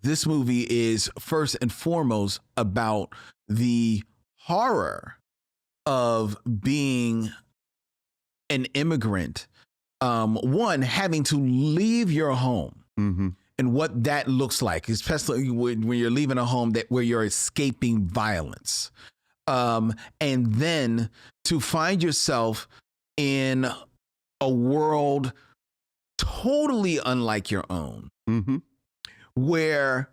this movie is first and foremost about the horror of being an immigrant. One, having to leave your home and what that looks like, especially when you're leaving a home where you're escaping violence. And then to find yourself in a world totally unlike your own, where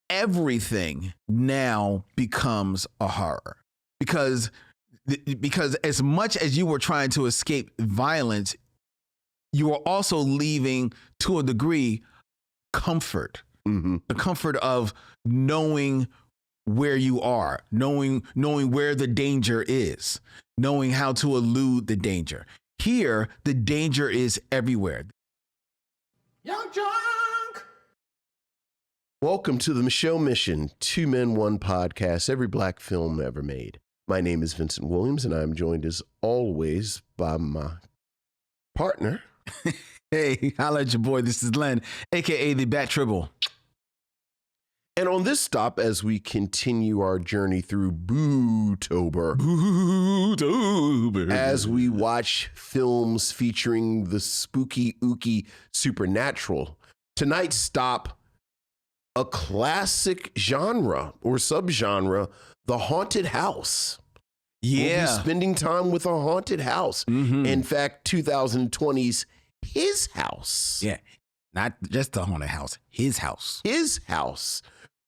everything now becomes a horror. Because as much as you were trying to escape violence, you were also leaving, to a degree, comfort. The comfort of knowing where you are, knowing where the danger is, knowing how to elude the danger. Here, the danger is everywhere. YUNKJunk! Welcome to the Micheaux Mission, 2 Men, 1 podcast, every black film ever made. My name is Vincent Williams, and I'm joined as always by my partner. Hey, holla at your boy. This is Len, a.k.a. the Bat Tribble. And on this stop, as we continue our journey through Bootober, as we watch films featuring the spooky, ooky supernatural, tonight's stop, a classic genre or subgenre, the haunted house. Yeah. We'll be spending time with a haunted house. In fact, 2020's His House. Yeah. Not just the haunted house, his house. His House,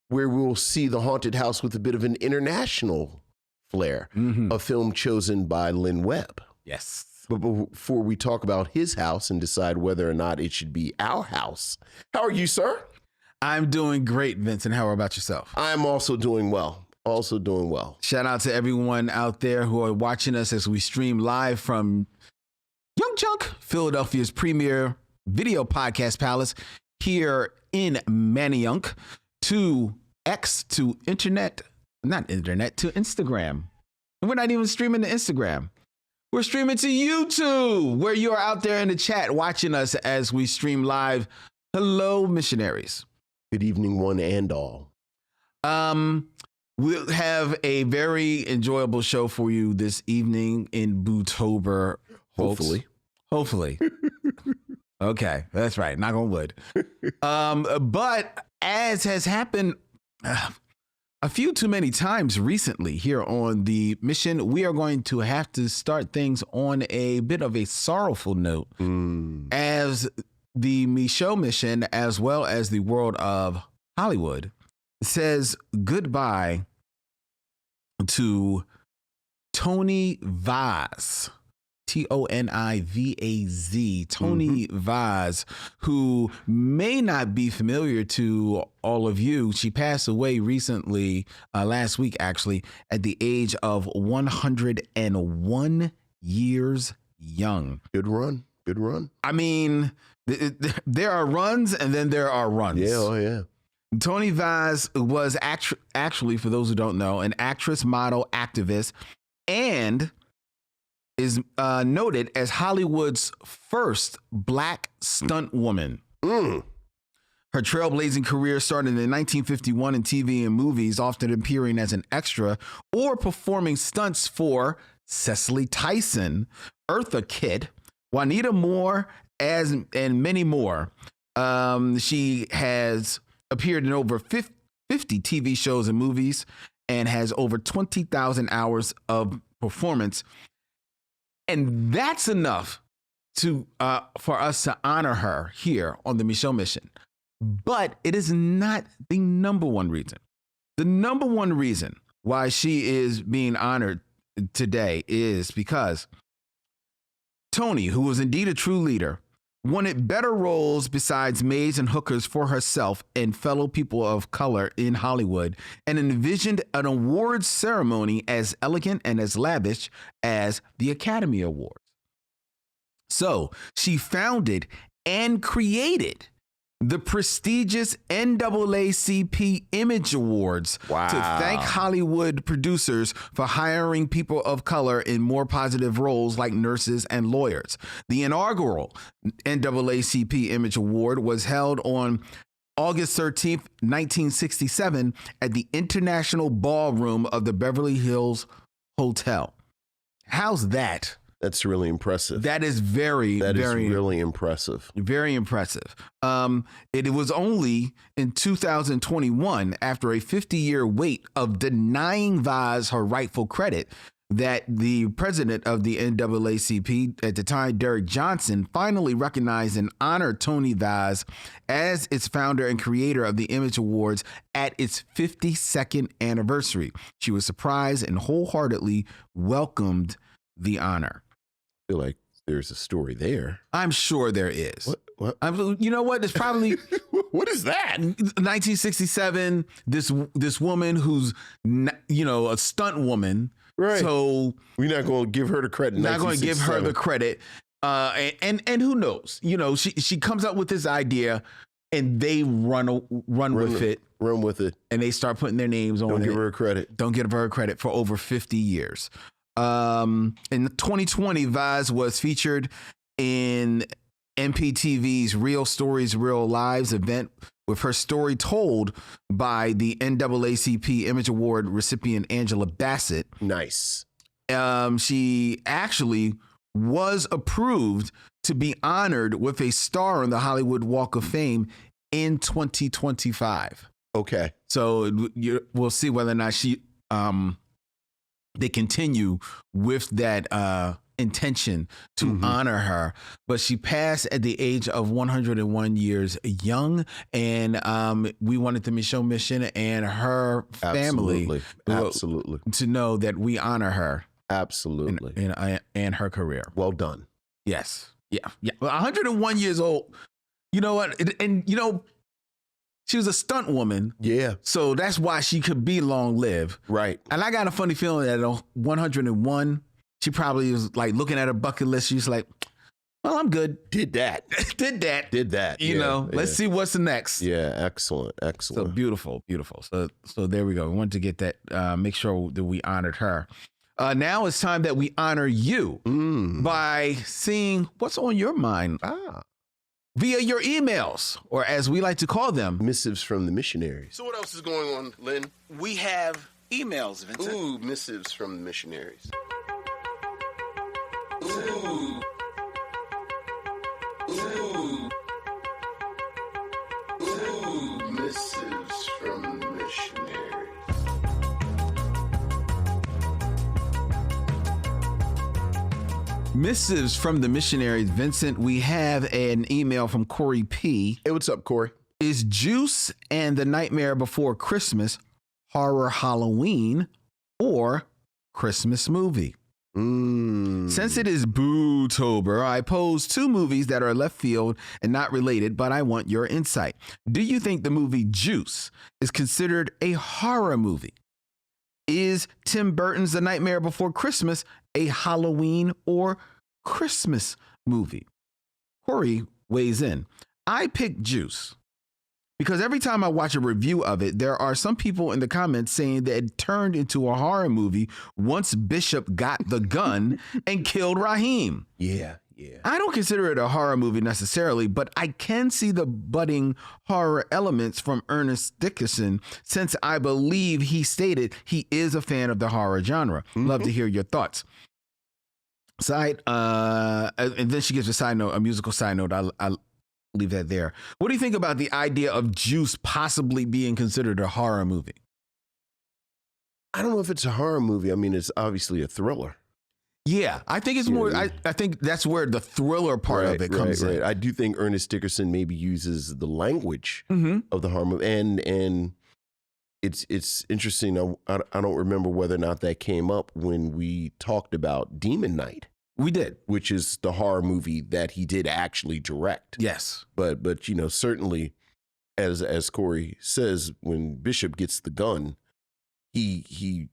where we'll see the haunted house with a bit of an international flair, a film chosen by Lynn Webb. Yes. But before we talk about His House and decide whether or not it should be our house, how are you, sir? I'm doing great, Vincent. How about yourself? I'm also doing well. Also doing well. Shout out to everyone out there who are watching us as we stream live from YUNKJunk, Philadelphia's premier video podcast palace, here in Manayunk, to X, to to Instagram. And we're not even streaming to Instagram. We're streaming to YouTube, where you are out there in the chat watching us as we stream live. Hello, missionaries. Good evening, one and all. We'll have a very enjoyable show for you this evening in Bootober. Hopefully. Okay, that's right. Knock on wood. But as has happened a few too many times recently here on the mission, we are going to have to start things on a bit of a sorrowful note, as the Micheaux mission, as well as the world of Hollywood, says goodbye to Tony Vaz. Tonivaz. Tony Vaz, who may not be familiar to all of you. She passed away recently, last week actually, at the age of 101 years young. Good run. I mean, there are runs and then there are runs. Yeah, oh yeah. Tony Vaz was actually, for those who don't know, an actress, model, activist, and is noted as Hollywood's first black stunt woman. Her trailblazing career started in 1951 in TV and movies, often appearing as an extra or performing stunts for Cicely Tyson, Eartha Kitt, Juanita Moore, and many more. She has appeared in over 50 TV shows and movies and has over 20,000 hours of performance. And that's enough to for us to honor her here on the Micheaux Mission. But it is not the number one reason. The number one reason why she is being honored today is because Tony, who was indeed a true leader, wanted better roles besides maids and hookers for herself and fellow people of color in Hollywood, and envisioned an awards ceremony as elegant and as lavish as the Academy Awards. So she founded and created the prestigious NAACP Image Awards to thank Hollywood producers for hiring people of color in more positive roles like nurses and lawyers. The inaugural NAACP Image Award was held on August 13th, 1967, at the International Ballroom of the Beverly Hills Hotel. How's that? That's really impressive. That is very really impressive. Very impressive. It was only in 2021, after a 50-year wait of denying Vaz her rightful credit, that the president of the NAACP at the time, Derek Johnson, finally recognized and honored Tony Vaz as its founder and creator of the Image Awards at its 52nd anniversary. She was surprised and wholeheartedly welcomed the honor. I feel like there's a story there. I'm sure there is. What? You know what? It's probably what is that? 1967. This woman who's a stunt woman. Right. So we're not going to give her the credit. Not going to give her the credit. And who knows? She comes up with this idea, and they run with it. Run with it. And they start putting their names on it. Don't give her credit. Don't give her credit for over 50 years. In 2020, Vaz was featured in MPTV's Real Stories, Real Lives event, with her story told by the NAACP Image Award recipient Angela Bassett. Nice. She actually was approved to be honored with a star on the Hollywood Walk of Fame in 2025. Okay. So we'll see whether or not they continue with that intention to honor her. But she passed at the age of 101 years young, and we wanted the Micheaux mission and her family Absolutely. to know that we honor her. Absolutely. And her career. Well done. Yes. Yeah. 101 years old. You know what? And she was a stunt woman. Yeah. So that's why she could be long lived. Right. And I got a funny feeling that at 101, she probably was like looking at her bucket list. She's like, well, I'm good. Did that. Let's see what's next. Yeah. Excellent. So beautiful. So there we go. We wanted to get that, make sure that we honored her. Now it's time that we honor you by seeing what's on your mind. Via your emails, or as we like to call them, missives from the missionaries. So what else is going on, Lynn? We have emails, Vincent. Ooh, missives from the missionaries. Ooh. Missives from the missionaries. Missives from the missionaries. Vincent, we have an email from Corey P. Hey, what's up, Corey? Is Juice and the Nightmare Before Christmas horror Halloween or Christmas movie? Since it is Boo-tober, I pose two movies that are left field and not related, but I want your insight. Do you think the movie Juice is considered a horror movie? Is Tim Burton's The Nightmare Before Christmas a Halloween or Christmas movie? Corey weighs in. I picked Juice because every time I watch a review of it, there are some people in the comments saying that it turned into a horror movie once Bishop got the gun and killed Raheem. Yeah. I don't consider it a horror movie necessarily, but I can see the budding horror elements from Ernest Dickerson, since I believe he stated he is a fan of the horror genre. Love to hear your thoughts. And then she gives a musical side note. I'll leave that there. What do you think about the idea of Juice possibly being considered a horror movie? I don't know if it's a horror movie. I mean, it's obviously a thriller. Yeah, I think it's more. I think that's where the thriller part of it comes in. I do think Ernest Dickerson maybe uses the language of the horror movie, and it's interesting. I don't remember whether or not that came up when we talked about Demon Knight. We did, which is the horror movie that he did actually direct. Yes, but certainly, as Corey says, when Bishop gets the gun, he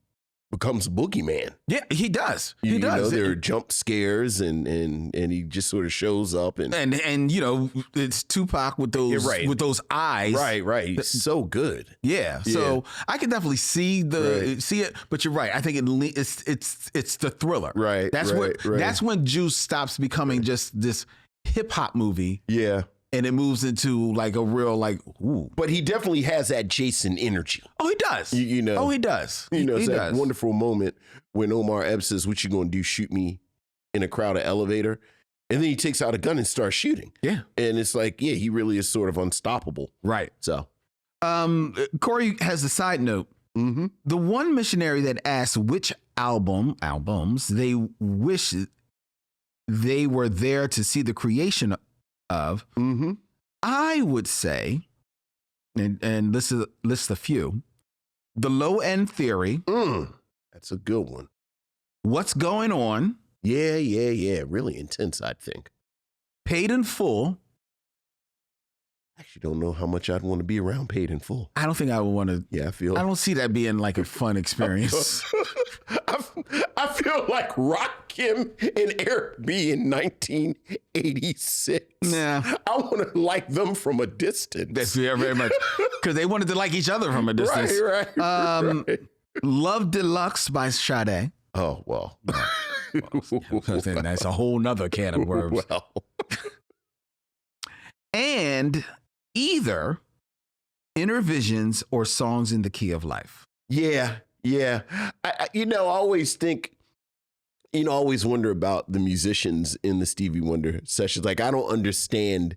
becomes a boogeyman. Yeah, he does. He does. There are jump scares, and he just sort of shows up, and it's Tupac with those eyes. Right. So good. Yeah. So I can definitely see it, but you're right. I think it's the thriller. Right. That's when Juice stops becoming just this hip hop movie. Yeah. and it moves into like a real like, ooh. But he definitely has that Jason energy. Oh, he does. You know. Oh, he does. You know, he it's does. that wonderful moment when Omar Epps says, "What you gonna do? Shoot me in a crowded elevator?" And then he takes out a gun and starts shooting. Yeah. And it's like, yeah, he really is sort of unstoppable. Right. So, Corey has a side note. mm-hmm. The one missionary that asked which albums they wish they were there to see the creation of, Mm-hmm. I would say, and list a few: The Low End Theory. That's a good one. What's Going On? Yeah. Really intense, I think. Paid in Full. I actually don't know how much I'd want to be around Paid in Full. I don't think I would want to. Yeah, I don't see that being like a fun experience. I feel like Rakim and Eric B in 1986. Yeah. I want to like them from a distance. That's very much because they wanted to like each other from a distance. Right. Love Deluxe by Sade. Oh, well. That's a whole nother can of worms. Well. And either Inner Visions or Songs in the Key of Life. Yeah. I always think, I always wonder about the musicians in the Stevie Wonder sessions. Like, I don't understand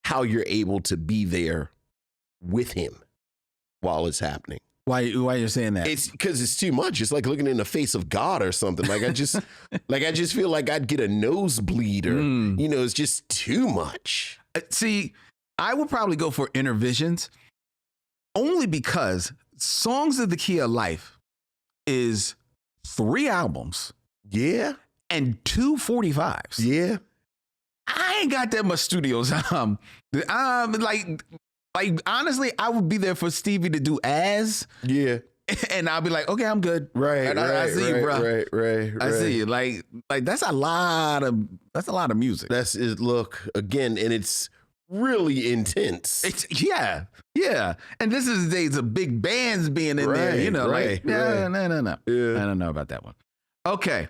how you're able to be there with him while it's happening. Why you're saying that? It's because it's too much. It's like looking in the face of God or something. Like I just feel like I'd get a nosebleed or, it's just too much. See, I would probably go for Inner Visions only because Songs of the Key of Life is 3 albums. Yeah. And 2 45s. Yeah. I ain't got that much studio time. Like honestly, I would be there for Stevie to do As. Yeah. And I'll be like, okay, I'm good. Right. I see you, bro. Right. I see you. Like that's a lot of music. That's it. Look, again, and it's really intense. Yeah. And this is the days of big bands being in there, No. Yeah. I don't know about that one. Okay.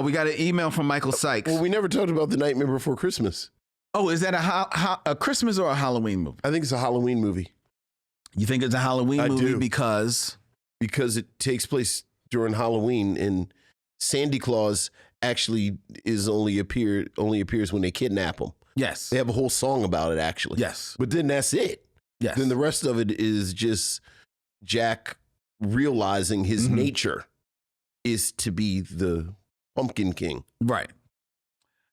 We got an email from Michael Sykes. Well, we never talked about The Nightmare Before Christmas. Oh, is that a Christmas or a Halloween movie? I think it's a Halloween movie. You think it's a Halloween movie do. because it takes place during Halloween, and Sandy Claus actually only appears when they kidnap him. Yes. They have a whole song about it, actually. Yes. But then that's it. Yes. Then the rest of it is just Jack realizing his nature is to be the Pumpkin King. Right.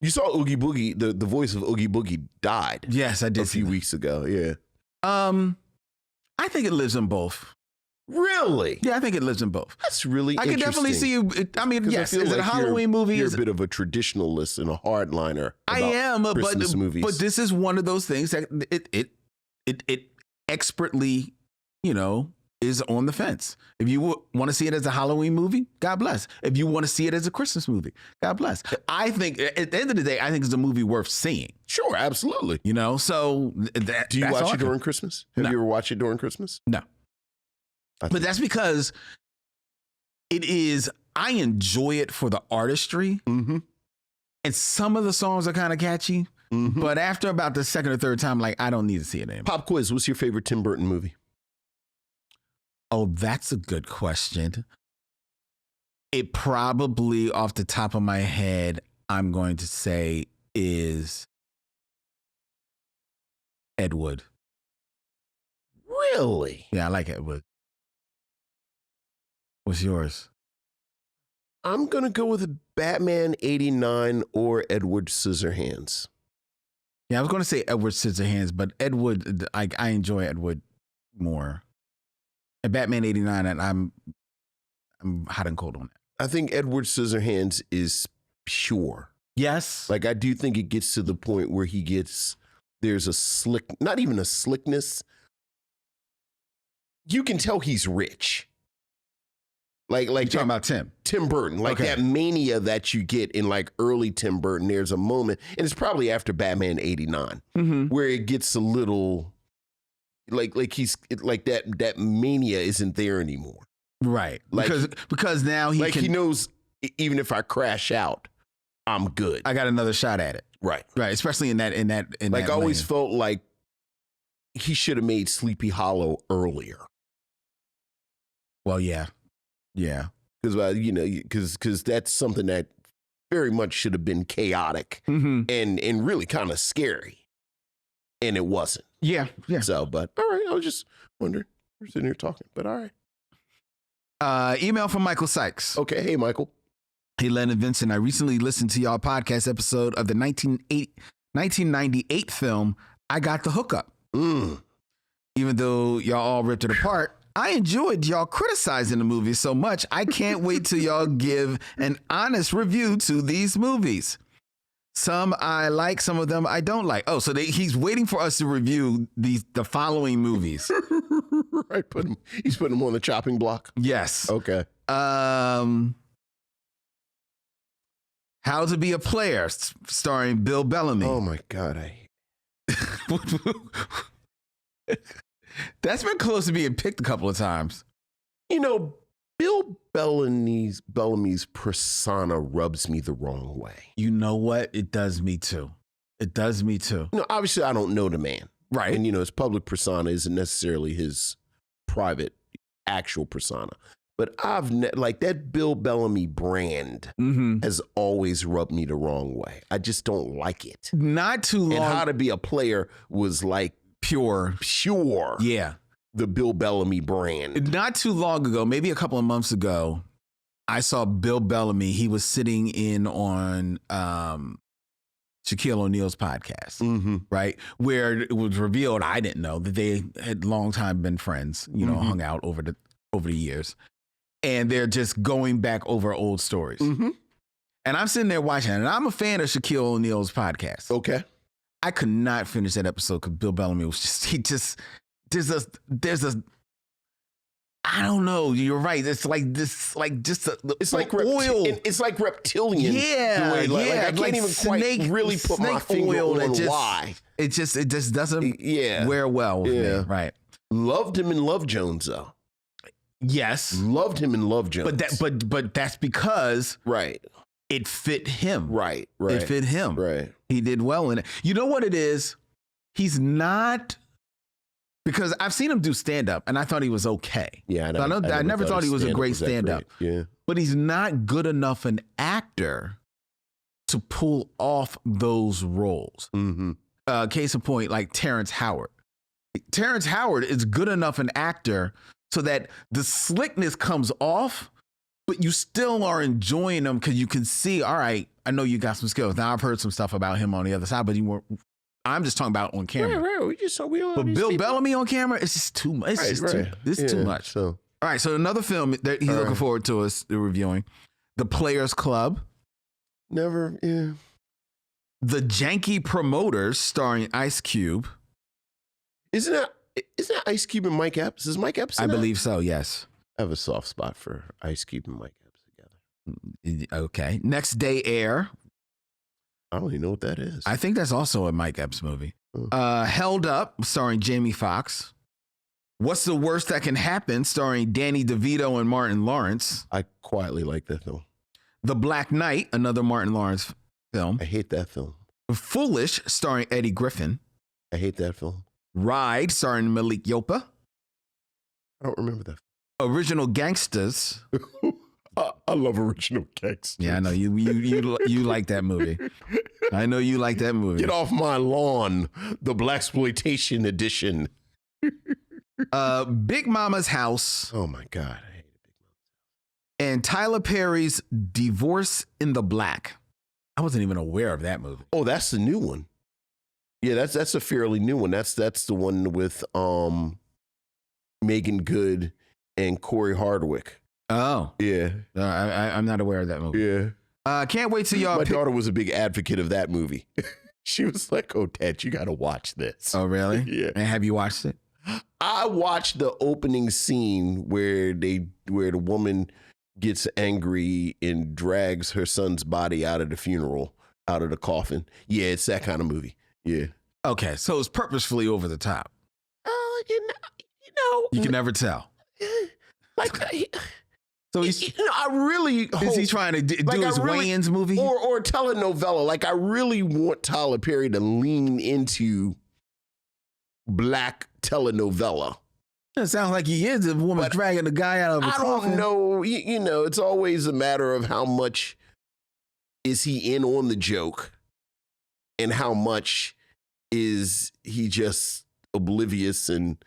You saw Oogie Boogie, the voice of Oogie Boogie died. Yes, I did. A few weeks ago. Yeah. I think it lives in both. Really? Yeah, I think it lives in both. That's really I can definitely see you. I mean, yes, is it a Halloween movie? You're a bit of a traditionalist and a hardliner. I am, Christmas movies. But this is one of those things that it expertly, is on the fence. If you want to see it as a Halloween movie, God bless. If you want to see it as a Christmas movie, God bless. I think at the end of the day, I think it's a movie worth seeing. Sure, absolutely. So do you watch it during Christmas? Have you ever watched it during Christmas? No. But that's because I enjoy it for the artistry. Mm-hmm. And some of the songs are kind of catchy. Mm-hmm. But after about the second or third time, I don't need to see it anymore. Pop quiz. What's your favorite Tim Burton movie? Oh, that's a good question. It probably, off the top of my head, I'm going to say is Ed Wood. Really? Yeah, I like Ed Wood. What's yours? I'm going to go with Batman 89 or Edward Scissorhands. Yeah, I was going to say Edward Scissorhands, but Ed Wood, I enjoy Ed Wood more. And Batman 89, and I'm hot and cold on that. I think Edward Scissorhands is pure. Yes. I do think it gets to the point where there's a not even a slickness. You can tell he's rich. Like you're talking about Tim Burton, that mania that you get in early Tim Burton. There's a moment, and it's probably after Batman 89, where it gets a little he's that mania isn't there anymore. Right. Because now he knows even if I crash out, I'm good. I got another shot at it. Right. Right. Especially in that Like, I always lane. felt like he should have made Sleepy Hollow earlier. Well, yeah. Yeah. Because that's something that very much should have been chaotic and really kind of scary. And it wasn't. Yeah. Yeah. So, but all right. I was just wondering. We're sitting here talking, but all right. Email from Michael Sykes. Okay. Hey, Michael. Hey, Len and Vincent. I recently listened to y'all podcast episode of the 1998 film, I Got the Hookup. Even though y'all all ripped it apart, I enjoyed y'all criticizing the movie so much. I can't wait till y'all give an honest review to these movies. Some I like, some of them I don't like. Oh, so he's waiting for us to review the following movies. Right, he's putting them on the chopping block. Yes. Okay. How to Be a Player, starring Bill Bellamy. Oh my God, That's been close to being picked a couple of times. Bill Bellamy's persona rubs me the wrong way. You know what? It does me too. Obviously, I don't know the man. Right. And, his public persona isn't necessarily his private, actual persona. But like that Bill Bellamy brand has always rubbed me the wrong way. I just don't like it. Not too long. And How to Be a Player was like pure. Yeah. The Bill Bellamy brand. Not too long ago, maybe a couple of months ago, I saw Bill Bellamy. He was sitting in on Shaquille O'Neal's podcast, right? Where it was revealed, I didn't know, that they had long time been friends, hung out over the years. And they're just going back over old stories. And I'm sitting there watching it, and I'm a fan of Shaquille O'Neal's podcast. Okay. I could not finish that episode because Bill Bellamy was there's a I don't know. You're right. It's like this, like just it's like oil. It's like reptilian. Yeah, I can't like even snake, quite really put my finger on why. It just doesn't wear well with me. Right. Loved him in Love Jones though. Yes. Loved him in Love Jones. But that's because it fit him. Right. It fit him. Right. He did well in it. You know what it is? He's not. Because I've seen him do stand-up, and I thought he was okay. Yeah, I never thought he was a great stand-up. Yeah. But he's not good enough an actor to pull off those roles. Case in point, like Terrence Howard. Terrence Howard is good enough an actor so that the slickness comes off, but you still are enjoying him because you can see, all right, I know you got some skills. Now, I've heard some stuff about him on the other side, but I'm just talking about on camera. Right. But Bill Bellamy on camera, it's just too much. It's too much. So. All right, so another film that he's looking forward to us reviewing, The Players Club. Never, yeah. The Janky Promoters, starring Ice Cube. Isn't that Ice Cube and Mike Epps? Is Mike Epps in that? Believe so, yes. I have a soft spot for Ice Cube and Mike Epps together. Okay. Next Day Air. I don't even know what that is. I think that's also a Mike Epps movie. Held Up, starring Jamie Foxx. What's the Worst That Can Happen, starring Danny DeVito and Martin Lawrence. I quietly like that film. The Black Knight, another Martin Lawrence film. I hate that film. Foolish, starring Eddie Griffin. I hate that film. Ride, starring Malik Yopa. I don't remember that. Original Gangsters. I love Original Gangsters. Yeah, I know you like that movie. I know you like that movie. Get off my lawn, the Blaxploitation edition. Big Mama's House. Oh my God, I hate Big Mama's. And Tyler Perry's Divorce in the Black. I wasn't even aware of that movie. Oh, that's the new one. Yeah, that's a fairly new one. That's the one with Megan Good and Corey Hardwick. Oh. Yeah. I'm not aware of that movie. Yeah. Can't wait till y'all. My daughter was a big advocate of that movie. She was like, "Oh, Dad, you got to watch this." Oh, really? Yeah. And have you watched it? I watched the opening scene where the woman gets angry and drags her son's body out of the funeral, out of the coffin. Yeah, it's that kind of movie. Yeah. Okay, so it's purposefully over the top. You know. You can never tell. Like, So he's I really is he hope, trying to do like, his Wayans movie? or telenovela? Like, I really want Tyler Perry to lean into black telenovela. It sounds like he is. The woman's dragging the guy out of a coffin. I don't know. You know, it's always a matter of how much is he in on the joke and how much is he just oblivious and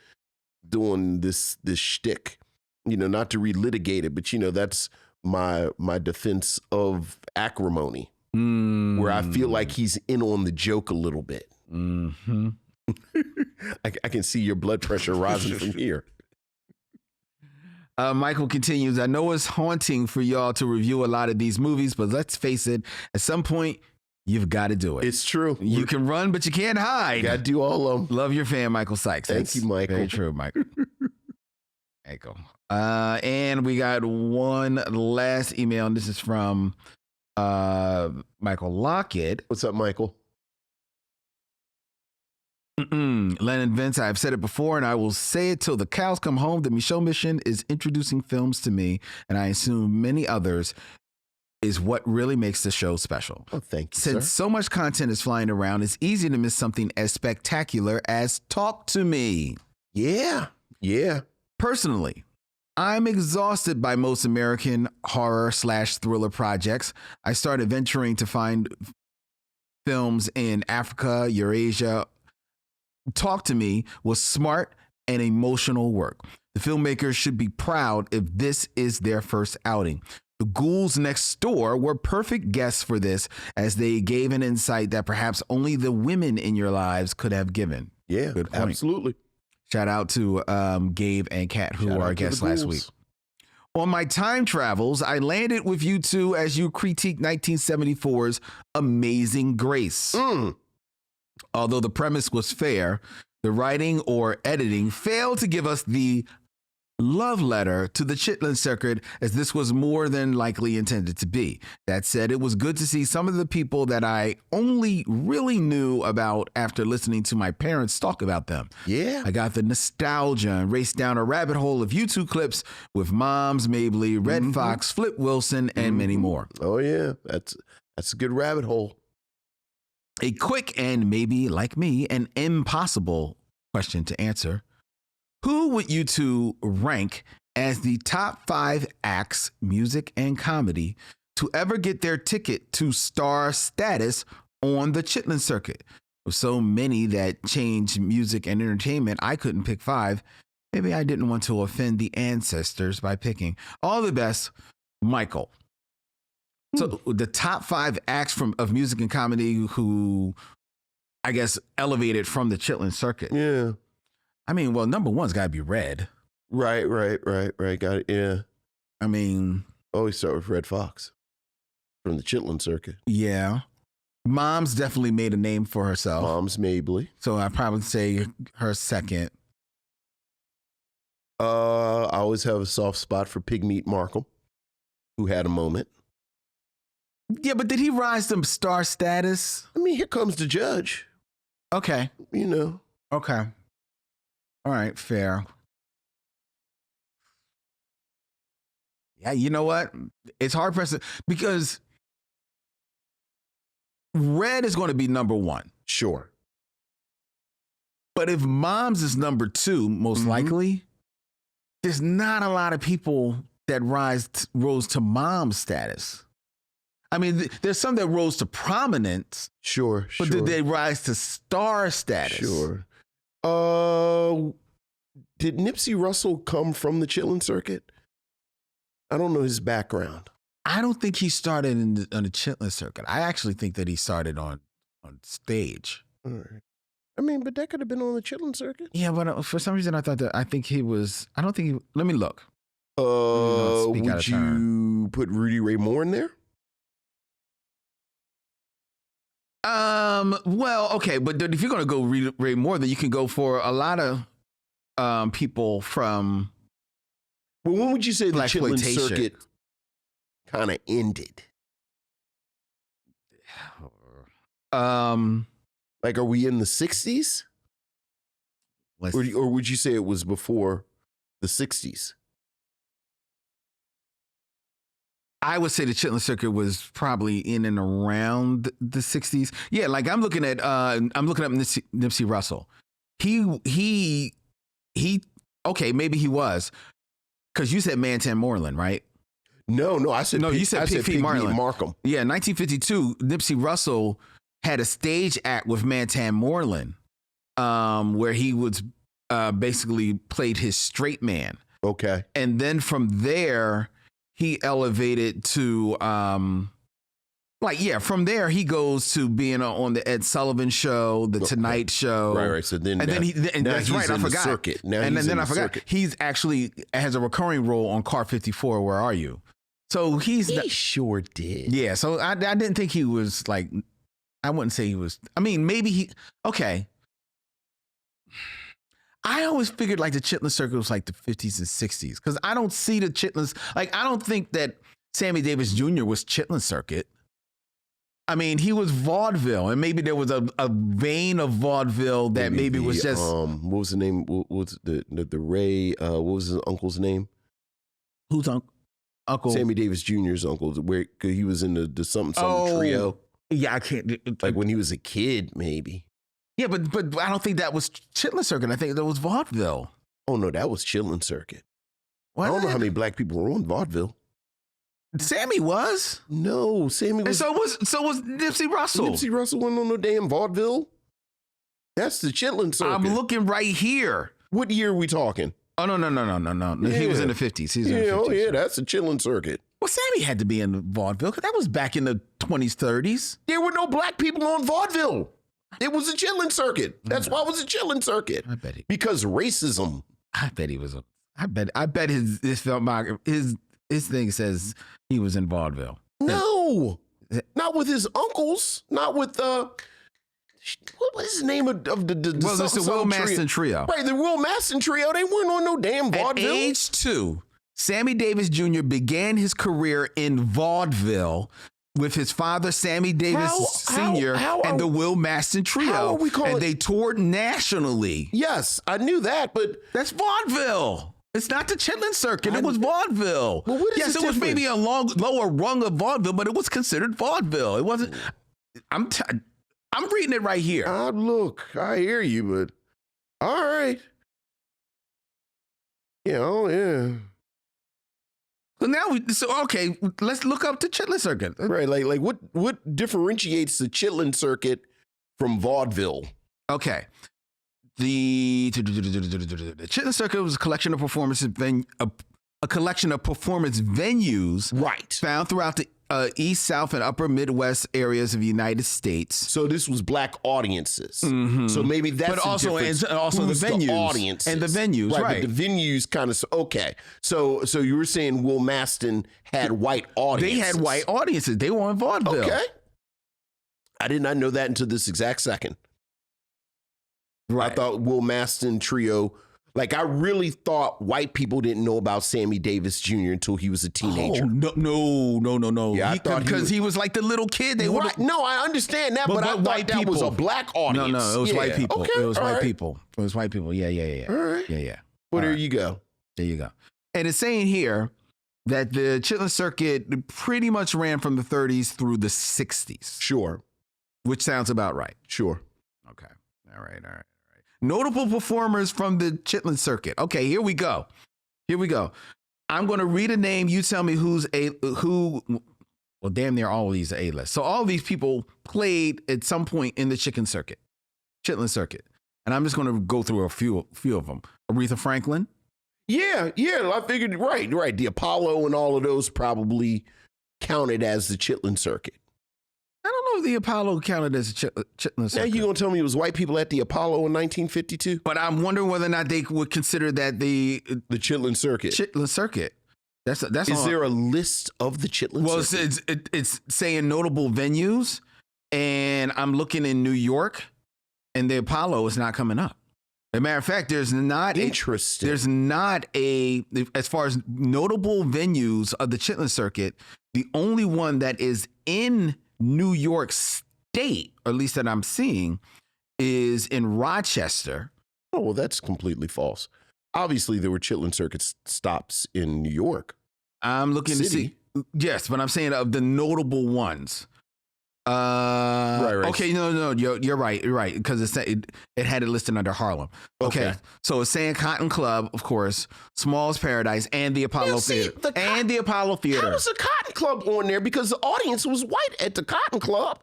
doing this shtick. You know, not to relitigate it, but, you know, that's my defense of acrimony, where I feel like he's in on the joke a little bit. Mm-hmm. I can see your blood pressure rising from here. Michael continues, I know it's haunting for y'all to review a lot of these movies, but let's face it, at some point, you've got to do it. It's true. You can run, but you can't hide. Got to do all of them. Love your fan, Michael Sykes. Thank you, Michael. Very true, Michael. Michael. And we got one last email, and this is from Michael Lockett. What's up, Michael? Lennon Vince, I've said it before and I will say it till the cows come home. The Micheaux mission is introducing films to me, and I assume many others, is what really makes the show special. Oh, thank you, Since so much content is flying around, it's easy to miss something as spectacular as Talk to Me. Yeah. Personally, I'm exhausted by most American horror/thriller projects. I started venturing to find films in Africa, Eurasia. Talk to Me was smart and emotional work. The filmmakers should be proud if this is their first outing. The Ghouls Next Door were perfect guests for this, as they gave an insight that perhaps only the women in your lives could have given. Yeah, good point. Absolutely. Shout out to Gabe and Kat, who were our guests last week. On my time travels, I landed with you two as you critique 1974's Amazing Grace. Although the premise was fair, the writing or editing failed to give us the love letter to the Chitlin Circuit, as this was more than likely intended to be. That said, it was good to see some of the people that I only really knew about after listening to my parents talk about them. Yeah. I got the nostalgia and raced down a rabbit hole of YouTube clips with Moms Mabley, Red Fox, Flip Wilson, and many more. Oh, yeah. That's a good rabbit hole. A quick and maybe, like me, an impossible question to answer. Who would you two rank as the top 5 acts, music and comedy, to ever get their ticket to star status on the Chitlin Circuit? With so many that change music and entertainment, I couldn't pick 5. Maybe I didn't want to offend the ancestors by picking. All the best, Michael. So the top 5 acts of music and comedy who, I guess, elevated from the Chitlin Circuit. Yeah. I mean, well, number one's got to be Red. Right. Got it. Yeah. I mean, always start with Red Fox from the Chitlin Circuit. Yeah. Mom's definitely made a name for herself. Moms Mabley. So I'd probably say her second. I always have a soft spot for Pigmeat Markham, who had a moment. Yeah, but did he rise to star status? I mean, here comes the judge. Okay. You know. Okay. All right, fair. Yeah, you know what? It's hard pressed because Red is going to be number 1. Sure. But if Moms is number 2, most likely, there's not a lot of people that rose to mom status. I mean, there's some that rose to prominence. Sure. But did they rise to star status? Sure. Did Nipsey Russell come from the Chitlin Circuit? I don't know his background. I don't think he started on the Chitlin Circuit. I actually think that he started on stage. All right. I mean, but that could have been on the Chitlin Circuit. Yeah, but for some reason I thought that, I don't think he, let me look. Would you put Rudy Ray Moore in there? Well, okay, but if you're going to go Ray Moore, then you can go for a lot of people from. Well, when would you say the Chitlin Circuit kind of ended? Like, are we in the 60s? Or would you say it was before the 60s? I would say the Chitlin Circuit was probably in and around the 60s. Yeah, like I'm looking up Nipsey Russell. He okay, maybe he was, because you said Mantan Moreland, right? No, I said you said Pig Markham. Yeah, 1952, Nipsey Russell had a stage act with Mantan Moreland, where he was basically played his straight man. Okay. And then from there, he elevated to from there he goes to being on the Ed Sullivan Show, the Tonight Show. Right. So then, that's right. I forgot. Circuit. I forgot. He's actually has a recurring role on Car 54. Where are you? So he sure did. Yeah. So I didn't think he was like. I wouldn't say he was. I mean, maybe he. Okay. I always figured like the Chitlin Circuit was like the 50s and 60s, because I don't see the Chitlins. Like, I don't think that Sammy Davis Jr. was Chitlin Circuit. I mean, he was vaudeville, and maybe there was a vein of vaudeville that maybe was just. What was the name? What was the Ray? What was his uncle's name? Who's uncle? Sammy Davis Jr.'s uncle. Where he was in the something trio. Yeah, I can't. Like when he was a kid, maybe. Yeah, but I don't think that was Chitlin Circuit. I think that was vaudeville. Oh no, that was Chitlin Circuit. What? I don't know how many black people were on vaudeville. Sammy was. No, Sammy was. And so was Nipsey Russell. Nipsey Russell wasn't on no damn vaudeville. That's the Chitlin Circuit. I'm looking right here. What year are we talking? Oh no. Yeah. He was in the 50s. He's in the 50s. Oh yeah, that's the Chitlin Circuit. Well, Sammy had to be in vaudeville because that was back in the 20s, 30s. There were no black people on vaudeville. It was a Chitlin Circuit. That's why it was a Chitlin Circuit. I bet he. Because racism. I bet he was. I bet his thing says he was in vaudeville. No, not with his uncles. Not with what is the name of the well, it's the Will Maston Trio. Right, the Will Maston Trio. They weren't on no damn vaudeville. At age 2, Sammy Davis Jr. began his career in vaudeville with his father, Sammy Davis Sr., and the Will Maston Trio. And they toured nationally. Yes, I knew that, but that's vaudeville. It's not the Chitlin Circuit. It was vaudeville. Well, what is yes, it was maybe a lower rung of vaudeville, but it was considered vaudeville. It wasn't. I'm reading it right here. Look, I hear you, but all right. Yeah. So okay, let's look up the Chitlin Circuit. Right, like what differentiates the Chitlin Circuit from vaudeville? Okay, the Chitlin Circuit was a collection of performance venues, right, found throughout the East, South, and Upper Midwest areas of the United States. So this was black audiences. Mm-hmm. So maybe that's but also the venues, the audiences and the venues, right? But the venues kind of okay. So you were saying Will Maston had white audiences? They had white audiences. They were on vaudeville. Okay, I did not know that until this exact second. Right. I thought Will Maston Trio. Like, I really thought white people didn't know about Sammy Davis Jr. until he was a teenager. Oh, no. Yeah, I thought because he was like the little kid. No, I understand that, but I thought white that was a black audience. No, it was white people. Okay, it was white people. It was white people. Yeah. All right. Yeah. Well, there you go. There you go. And it's saying here that the Chitlin Circuit pretty much ran from the 30s through the 60s. Sure. Which sounds about right. Sure. Okay. All right. Notable performers from the Chitlin Circuit. Okay, here we go. I'm going to read a name. You tell me who. Well, damn near all of these are A-list. So all of these people played at some point in the Chitlin Circuit. And I'm just going to go through a few of them. Aretha Franklin. Yeah. I figured, right. The Apollo and all of those probably counted as the Chitlin Circuit. I don't know if the Apollo counted as a Chitlin Circuit. Now you're going to tell me it was white people at the Apollo in 1952? But I'm wondering whether or not they would consider that the Chitlin Circuit. Chitlin Circuit. That's Is there a list of the Chitlin Circuit? Well, it's saying notable venues, and I'm looking in New York, and the Apollo is not coming up. As a matter of fact, there's not as far as notable venues of the Chitlin Circuit, the only one that is in New York State, or at least that I'm seeing, is in Rochester. Oh, well, that's completely false. Obviously, there were Chitlin Circuit stops in New York. I'm looking to see. Yes, but I'm saying of the notable ones. Right. Okay, no, you're right. You're right, because it had it listed under Harlem. Okay. So it's saying Cotton Club, of course, Small's Paradise, and the Apollo Theater. The Apollo Theater. How was the Cotton Club on there? Because the audience was white at the Cotton Club.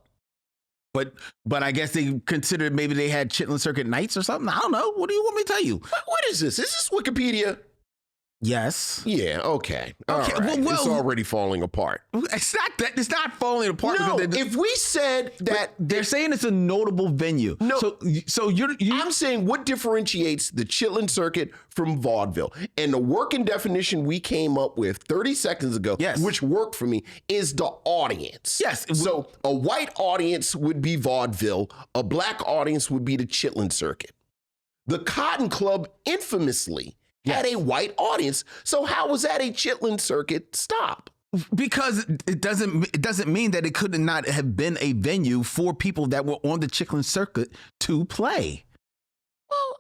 But I guess they considered maybe they had Chitlin Circuit nights or something. I don't know. What do you want me to tell you? What is this? Is this Wikipedia? Yes. Yeah. Okay. All right. Well, it's already falling apart. It's not that. It's not falling apart. No. If we said that, they're saying it's a notable venue. No. So you're. I'm saying what differentiates the Chitlin Circuit from vaudeville, and the working definition we came up with 30 seconds ago, yes, which worked for me, is the audience. Yes. So a white audience would be vaudeville. A black audience would be the Chitlin Circuit. The Cotton Club infamously had a white audience. So how was that a Chitlin Circuit stop? Because it doesn't mean that it could not have been a venue for people that were on the Chitlin Circuit to play. Well,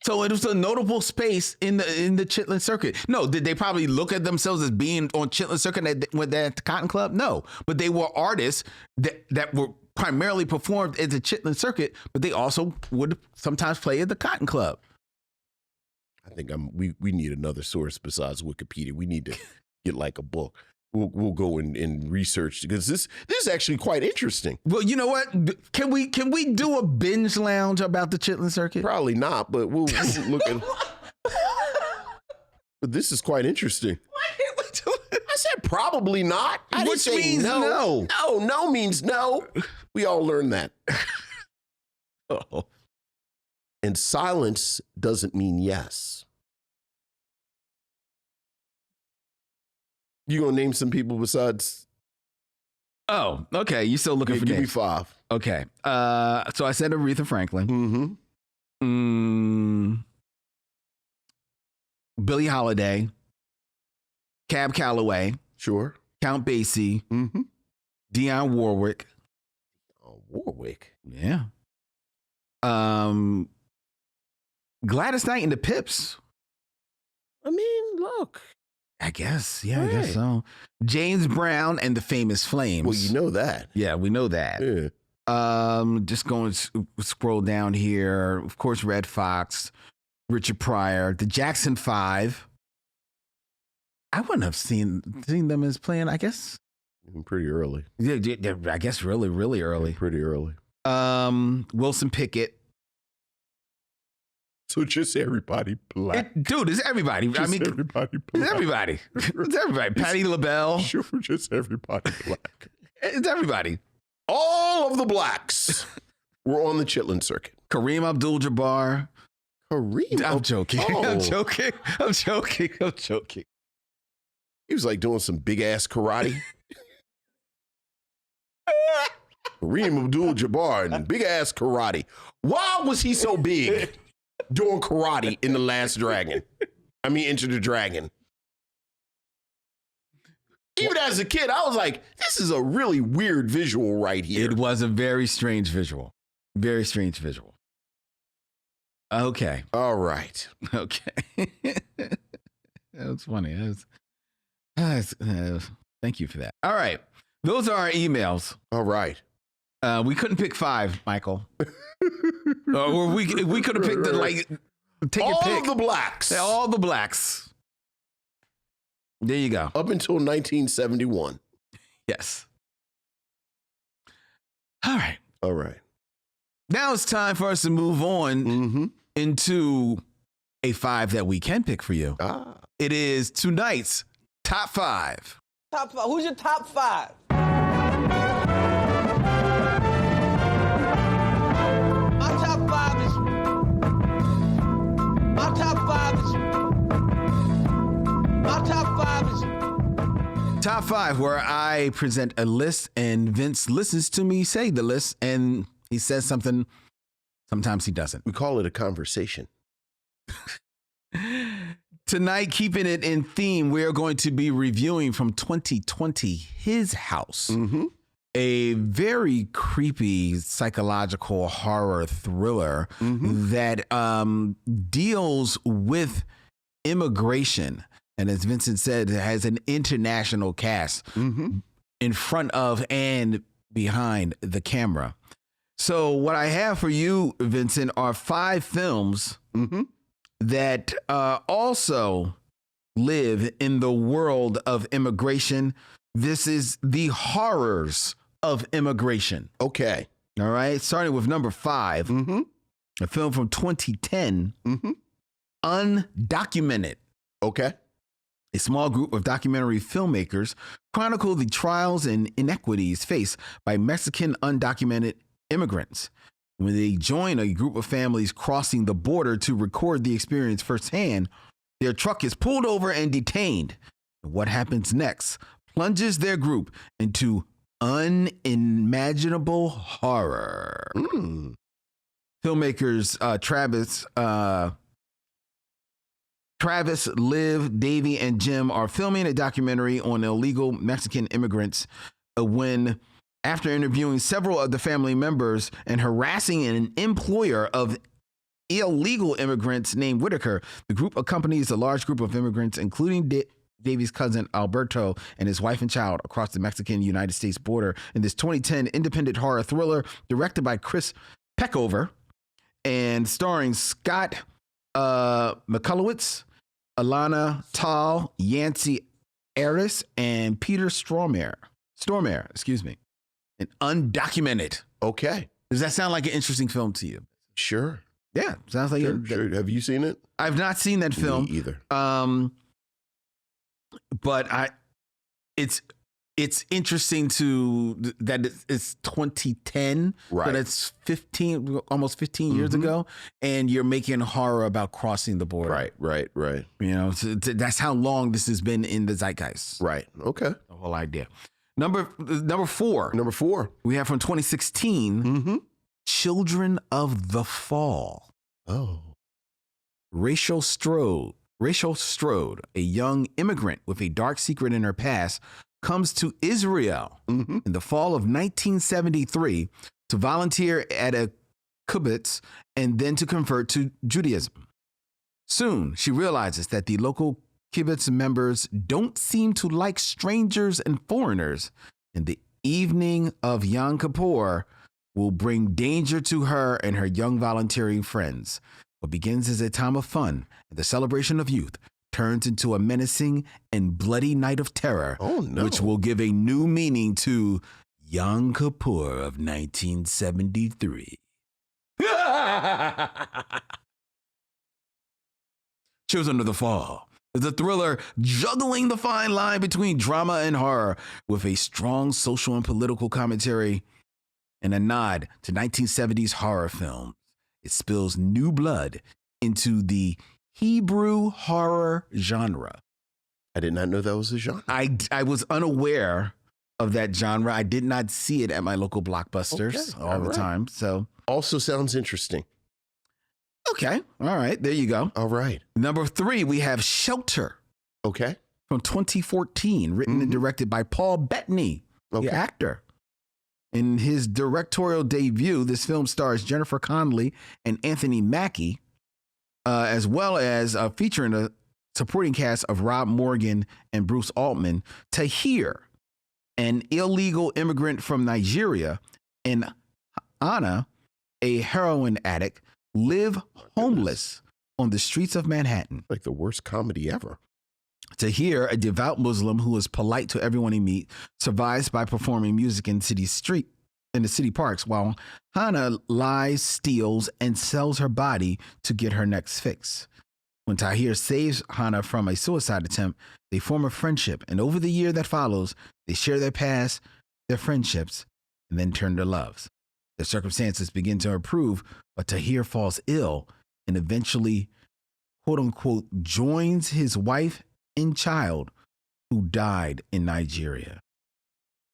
so it was a notable space in the Chitlin Circuit. No, did they probably look at themselves as being on Chitlin Circuit when they're at the Cotton Club? No, but they were artists that were primarily performed at the Chitlin Circuit, but they also would sometimes play at the Cotton Club. I think we need another source besides Wikipedia. We need to get like a book. We'll go and research, because this is actually quite interesting. Well, you know what? Can we do a binge lounge about the Chitlin Circuit? Probably not, but we'll look at. But this is quite interesting. Why can't we do it? I said probably not. Which means no. No means no. We all learned that. Oh. And silence doesn't mean yes. You gonna name some people besides? Oh, okay. You still looking for give names? Me 5. Okay. So I said Aretha Franklin. Mm-hmm. Billie Holiday. Cab Calloway. Sure. Count Basie. Mm-hmm. Dionne Warwick. Oh, Warwick. Yeah. Gladys Knight and the Pips. I mean, look. I guess. Yeah, right. I guess so. James Brown and the Famous Flames. Well, you know that. Yeah, we know that. Yeah. Just going to scroll down here. Of course, Red Fox, Richard Pryor, the Jackson 5. I wouldn't have seen them as playing, I guess. Pretty early. Yeah, I guess really, really early. Pretty early. Wilson Pickett. So just everybody black. Dude, it's everybody. Everybody black. It's everybody. It's everybody. Patti LaBelle. Sure, just everybody black. It's everybody. All of the blacks were on the Chitlin Circuit. Kareem Abdul-Jabbar. Kareem? I'm joking. Oh. I'm joking. He was like doing some big ass karate. Kareem Abdul-Jabbar and big ass karate. Why was he so big doing karate in The Last Dragon? I mean, Enter the Dragon. Even as a kid, I was like, this is a really weird visual right here. It was a very strange visual. Very strange visual. Okay. All right. Okay. That's funny. Thank you for that. All right. Those are our emails. All right. We couldn't pick 5, Michael. Or we could have picked take all your pick. Of the blacks. All the blacks. There you go. Up until 1971. Yes. All right. All right. Now it's time for us to move on into a 5 that we can pick for you. It is tonight's top 5. Top 5. Who's your top 5? Top 5, where I present a list and Vince listens to me say the list and he says something. Sometimes he doesn't. We call it a conversation. Tonight, keeping it in theme, we are going to be reviewing from 2020, His House. A very creepy psychological horror thriller that deals with immigration And as Vincent said, it has an international cast in front of and behind the camera. So what I have for you, Vincent, are 5 films that also live in the world of immigration. This is the horrors of immigration. Okay. All right. Starting with number 5, a film from 2010, Undocumented. Okay. A small group of documentary filmmakers chronicle the trials and inequities faced by Mexican undocumented immigrants. When they join a group of families crossing the border to record the experience firsthand, their truck is pulled over and detained. What happens next plunges their group into unimaginable horror. Filmmakers Travis, Liv, Davey, and Jim are filming a documentary on illegal Mexican immigrants when, after interviewing several of the family members and harassing an employer of illegal immigrants named Whitaker, the group accompanies a large group of immigrants, including Davey's cousin Alberto and his wife and child, across the Mexican-United States border in this 2010 independent horror thriller directed by Chris Peckover and starring Scott McCullough, Alana Tal, Yancey Aris, and Peter Stormare, excuse me. And Undocumented. Okay. Does that sound like an interesting film to you? Sure. Yeah, sounds like Sure. Have you seen it? I've not seen that film Me either. But it's interesting that it's 2010, Right. but it's almost 15 years ago, and you're making horror about crossing the border. Right. You know, that's how long this has been in the zeitgeist. Right. Okay. The whole idea. Number 4. Number 4. We have from 2016, Children of the Fall. Oh. Rachel Strode, a young immigrant with a dark secret in her past, comes to Israel in the fall of 1973 to volunteer at a kibbutz and then to convert to Judaism. Soon, she realizes that the local kibbutz members don't seem to like strangers and foreigners, and the evening of Yom Kippur will bring danger to her and her young volunteering friends. What begins as a time of fun and the celebration of youth turns into a menacing and bloody night of terror, which will give a new meaning to Yom Kippur of 1973. Children of the Fall is a thriller juggling the fine line between drama and horror with a strong social and political commentary and a nod to 1970s horror films. It spills new blood into the Hebrew horror genre. I did not know that was a genre. I was unaware of that genre. I did not see it at my local Blockbusters all the time. So also sounds interesting. Okay. All right. There you go. All right. Number 3, we have Shelter. Okay. From 2014, written and directed by Paul Bettany, the actor. In his directorial debut, this film stars Jennifer Connelly and Anthony Mackie, as well as featuring a supporting cast of Rob Morgan and Bruce Altman. Tahir, an illegal immigrant from Nigeria, and Anna, a heroin addict, live homeless on the streets of Manhattan. Like the worst comedy ever. Tahir, a devout Muslim who is polite to everyone he meets, survives by performing music in the city parks, while Hannah lies, steals, and sells her body to get her next fix. When Tahir saves Hannah from a suicide attempt, they form a friendship, and over the year that follows, they share their past, their friendships, and then turn to loves. Their circumstances begin to improve, but Tahir falls ill and eventually, quote unquote, joins his wife and child who died in Nigeria.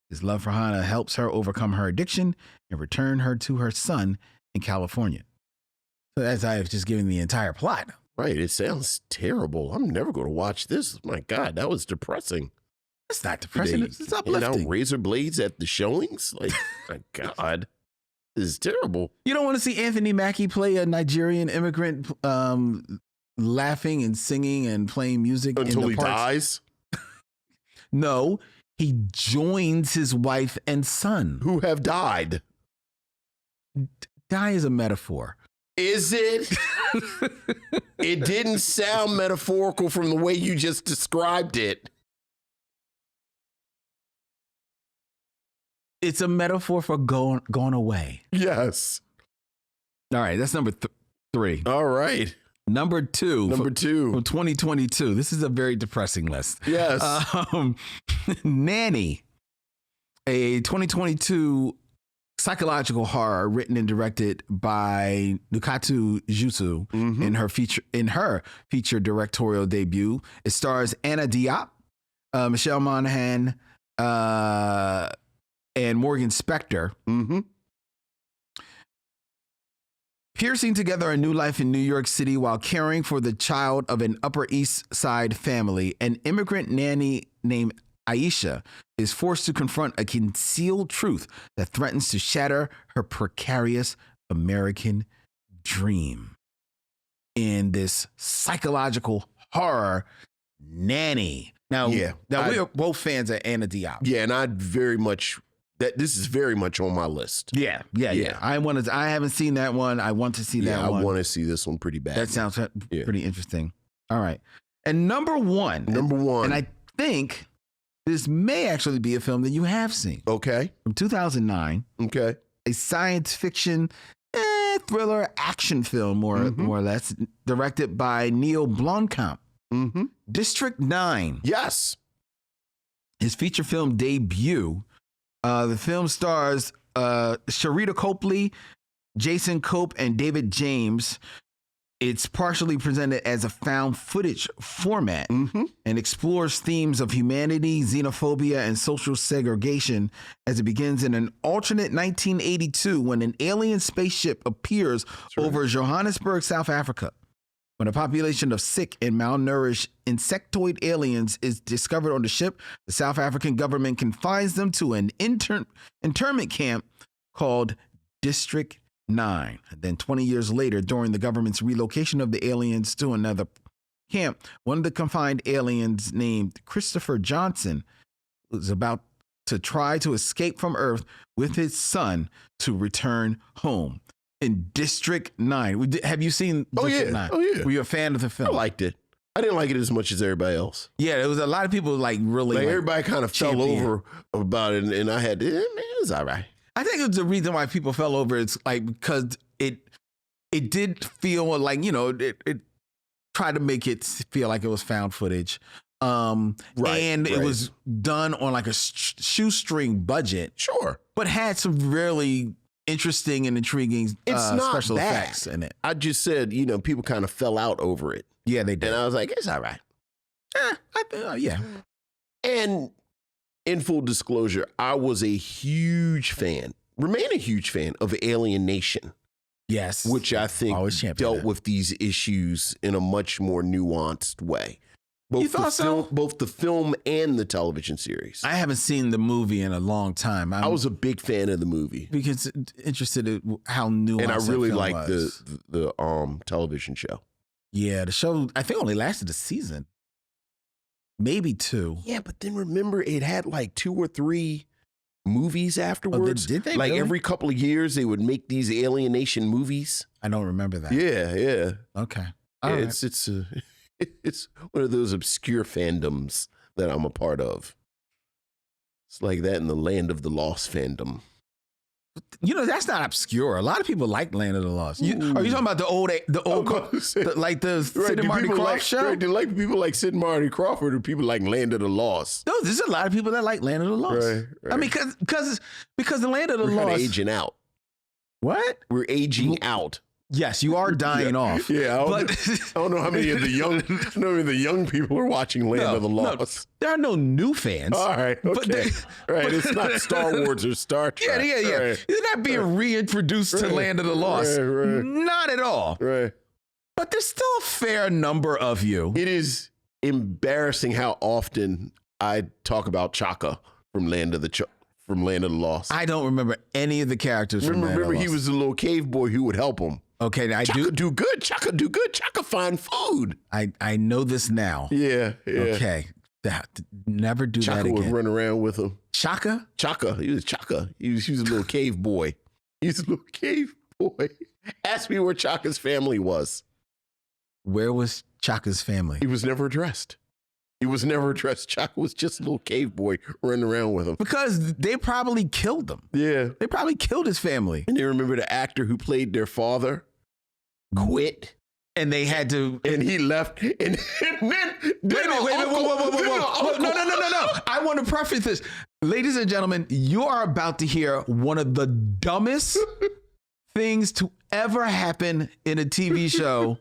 His love for Hannah helps her overcome her addiction and return her to her son in California. So as I have just given the entire plot. Right. It sounds terrible. I'm never going to watch this. My God, that was depressing. It's not depressing. It's uplifting. Razor blades at the showings? Like, my God. This is terrible. You don't want to see Anthony Mackie play a Nigerian immigrant laughing and singing and playing music Until in the he parks. dies? No, he joins his wife and son. Who have died? Die is a metaphor. Is it? It didn't sound metaphorical from the way you just described it. It's a metaphor for going away. Yes. All right, that's number 3. All right. Number 2. Number 2. From 2022. This is a very depressing list. Yes. Nanny, a 2022 psychological horror written and directed by Nukatu Jutsu in her feature directorial debut. It stars Anna Diop, Michelle Monaghan, and Morgan Spector. Piercing together a new life in New York City while caring for the child of an Upper East Side family, an immigrant nanny named Aisha is forced to confront a concealed truth that threatens to shatter her precarious American dream. In this psychological horror, Nanny. Now we are both fans of Anna Diop. Yeah, and this is very much on my list. Yeah. I haven't seen that one. I want to see that one. I want to see this one pretty bad. That sounds pretty interesting. All right. And number one. And I think this may actually be a film that you have seen. Okay. From 2009. Okay. A science fiction thriller action film, more or less, directed by Neil Blomkamp. District 9. Yes. His feature film debut. The film stars Sharita Copley, Jason Cope, and David James. It's partially presented as a found footage format and explores themes of humanity, xenophobia, and social segregation as it begins in an alternate 1982 when an alien spaceship appears over Johannesburg, South Africa. When a population of sick and malnourished insectoid aliens is discovered on the ship, the South African government confines them to an internment camp called District 9. And then 20 years later, during the government's relocation of the aliens to another camp, one of the confined aliens named Christopher Johnson was about to try to escape from Earth with his son to return home. In District 9. Have you seen District 9? Oh, yeah. Were you a fan of the film? I liked it. I didn't like it as much as everybody else. Yeah, there was a lot of people really everybody kind of fell over about it, and I had to, man, it was all right. I think it's the reason why people fell over. It's like because it did feel like, it tried to make it feel like it was found footage. It was done on like a shoestring budget. Sure. But had some really interesting and intriguing special effects in it. I just said, people kind of fell out over it. Yeah, they did. And I was like, it's all right. Yeah. And in full disclosure, I was a huge fan, remain a huge fan of Alien Nation. Yes. Which I think dealt with these issues in a much more nuanced way. You thought so? Both the film and the television series. I haven't seen the movie in a long time. I was a big fan of the movie because interested in how nuanced and I really liked the television show. Yeah, the show I think only lasted a season, maybe 2. Yeah, but then remember it had like 2 or 3 movies afterwards. Did they? Like really? every couple of years, they would make these Alien Nation movies. I don't remember that. Yeah. Okay. Yeah, it's one of those obscure fandoms that I'm a part of. It's like that in the Land of the Lost fandom. That's not obscure. A lot of people like Land of the Lost. Are you talking about like the Sid and Marty Krofft show? Right, do like people like Sid and Marty Crawford or people like Land of the Lost? No, there's a lot of people that like Land of the Lost. Right. I mean, because the Land of the We're Lost. We're aging out. What? We're aging out. Yes, you are dying off. Yeah, I don't know how many of the young people are watching Land of the Lost. No, there are no new fans. All right, okay. Right, it's not Star Wars or Star Trek. Yeah. Right. You're not being reintroduced to Land of the Lost. Right. Not at all. Right. But there's still a fair number of you. It is embarrassing how often I talk about Chaka from Land of the Lost. I don't remember any of the characters from Land of the Lost. Remember, he was the little cave boy who would help him. Okay, I Chaka do good. Chaka do good. Chaka find food. I know this now. Yeah. Okay. Never do Chaka that again. would run around with him. Chaka? Chaka. He was Chaka. He was a little cave boy. He was a little cave boy. Ask me where Chaka's family was. Where was Chaka's family? He was never addressed. Chaka was just a little cave boy running around with him. Because they probably killed him. Yeah. They probably killed his family. And they remember the actor who played their father quit. And they had to. And he left. And then Wait a minute. Whoa. No. I want to preface this. Ladies and gentlemen, you are about to hear one of the dumbest things to ever happen in a TV show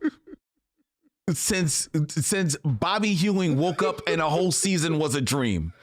since Bobby Hewing woke up and a whole season was a dream.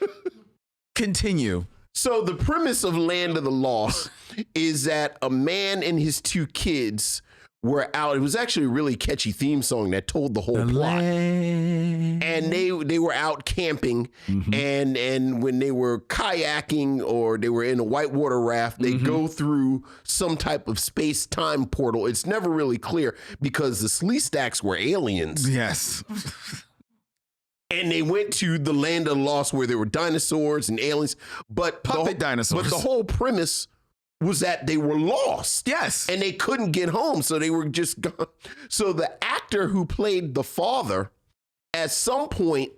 Continue. So the premise of Land of the Lost is that a man and his two kids were out. It was actually a really catchy theme song that told the whole plot. And they were out camping, and when they were kayaking or they were in a whitewater raft, they go through some type of space-time portal. It's never really clear because the Sleestaks were aliens. Yes. And they went to the Land of the Lost where there were dinosaurs and aliens, but Puppet dinosaurs. But the whole premise was that they were lost. Yes. And they couldn't get home, so they were just gone. So the actor who played the father at some point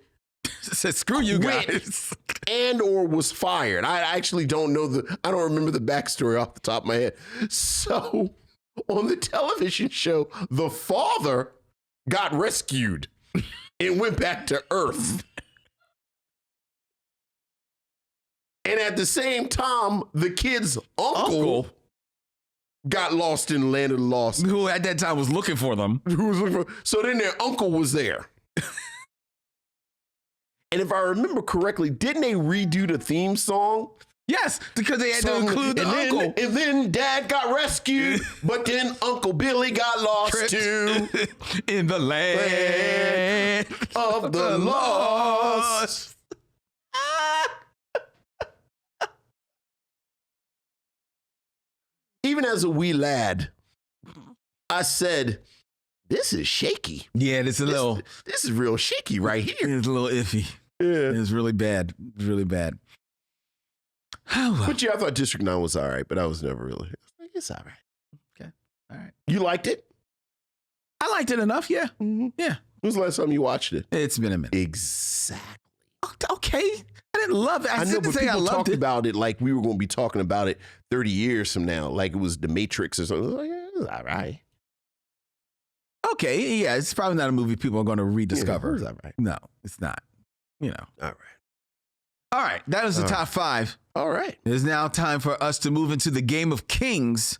said, screw you guys. And or was fired. I actually don't know I don't remember the backstory off the top of my head. So on the television show, the father got rescued and went back to Earth. And at the same time, the kid's uncle got lost in the Land of the Lost. Who at that time was looking for them. So then their uncle was there. And if I remember correctly, didn't they redo the theme song? Yes, because they had to include the uncle. And then Dad got rescued, but then Uncle Billy got lost too. In the land of the lost. Even as a wee lad, I said, this is shaky. Yeah, this is real shaky right here. It's a little iffy. Yeah. It's really bad. It's really bad. But yeah, I thought District 9 was all right, but I was never really. It's all right. Okay. All right. You liked it? I liked it enough, yeah. Mm-hmm. Yeah. When was the last time you watched it? It's been a minute. Exactly. Okay. I didn't love it. I know, but people talked it. about it like we were going to be talking about it 30 years from now, like it was The Matrix or something. Like, yeah, it was all right. Okay, yeah, it's probably not a movie people are going to rediscover. Yeah, it was all right. No, it's not. You know. All right. All right, that is the top 5. All right. It is now time for us to move into the Game of Kings,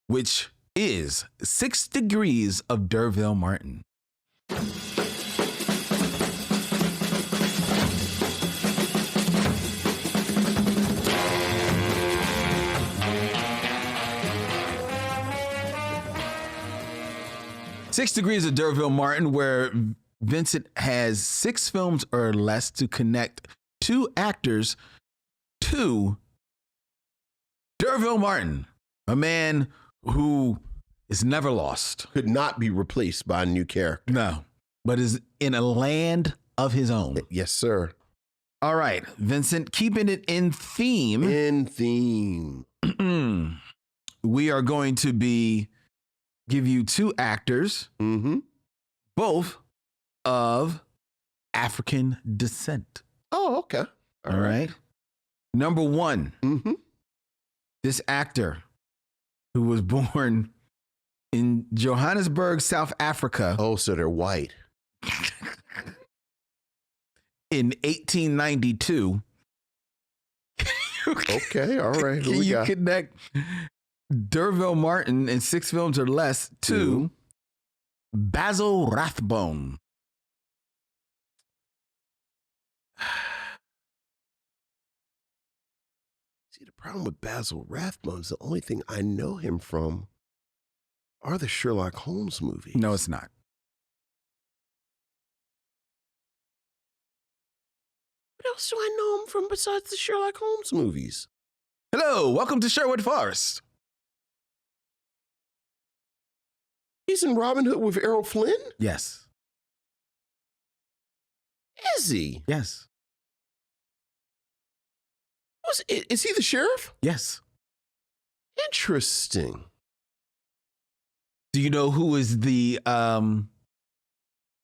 which is 6 Degrees of D'Urville Martin. Six Degrees of D'Urville Martin, where Vincent has 6 films or less to connect 2 actors to D'Urville Martin, a man who is never lost. Could not be replaced by a new character. No, but is in a land of his own. Yes, sir. All right, Vincent, keeping it in theme. In theme. We are going to give you 2 actors, both of African descent. Oh, okay. All right. Number 1, this actor who was born in Johannesburg, South Africa. Oh, so they're white. In 1892. Okay, all right. Can you connect D'Urville Martin in 6 films or less to Basil Rathbone? See, the problem with Basil Rathbone is the only thing I know him from are the Sherlock Holmes movies. No, it's not. What else do I know him from besides the Sherlock Holmes movies? Hello, welcome to Sherwood Forest. He's in Robin Hood with Errol Flynn? Yes. Is he? Yes. Is he the sheriff? Yes. Interesting. Do you know who is the wait a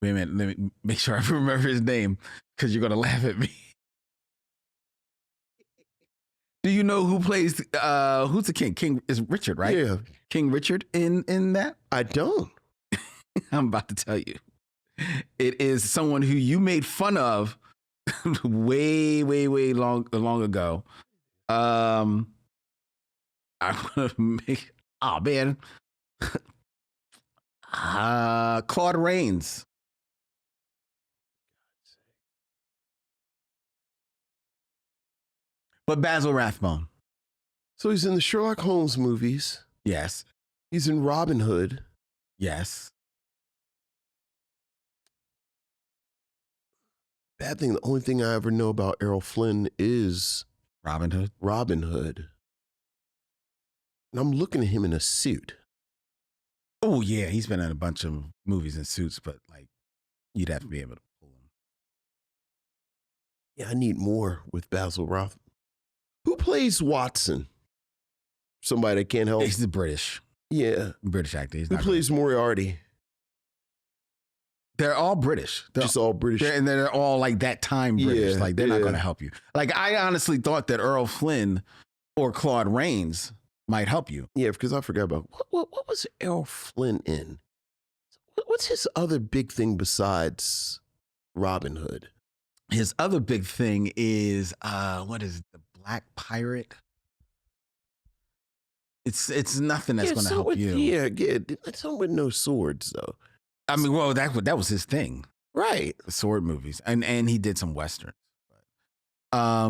minute, let me make sure I remember his name because you're gonna laugh at me. Do you know who plays who's the king? King is Richard, right? Yeah. King Richard in that? I don't. I'm about to tell you. It is someone who you made fun of way long ago. I'm gonna make man. Claude Rains. But Basil Rathbone. So he's in the Sherlock Holmes movies. Yes. He's in Robin Hood. Yes. Bad thing, the only thing I ever know about Errol Flynn is Robin Hood. Robin Hood. And I'm looking at him in a suit. Oh yeah, he's been in a bunch of movies and suits, but like you'd have to be able to pull him. Yeah, I need more with Basil Roth. Who plays Watson? Somebody that can't help. He's the British. Yeah. British actor. He's Who not plays Moriarty? They're all British. Just all British. And they're all like that time British. Yeah, Like they're not yeah. going to help you. Like I honestly thought that Errol Flynn or Claude Rains might help you. Yeah, because I forgot about what was Errol Flynn in? What's his other big thing besides Robin Hood? His other big thing is what is it, the Black Pirate? It's nothing that's going to help you. Yeah, it's something with no swords though. I mean, well, that was his thing, Right. the sword movies, and he did some westerns. Why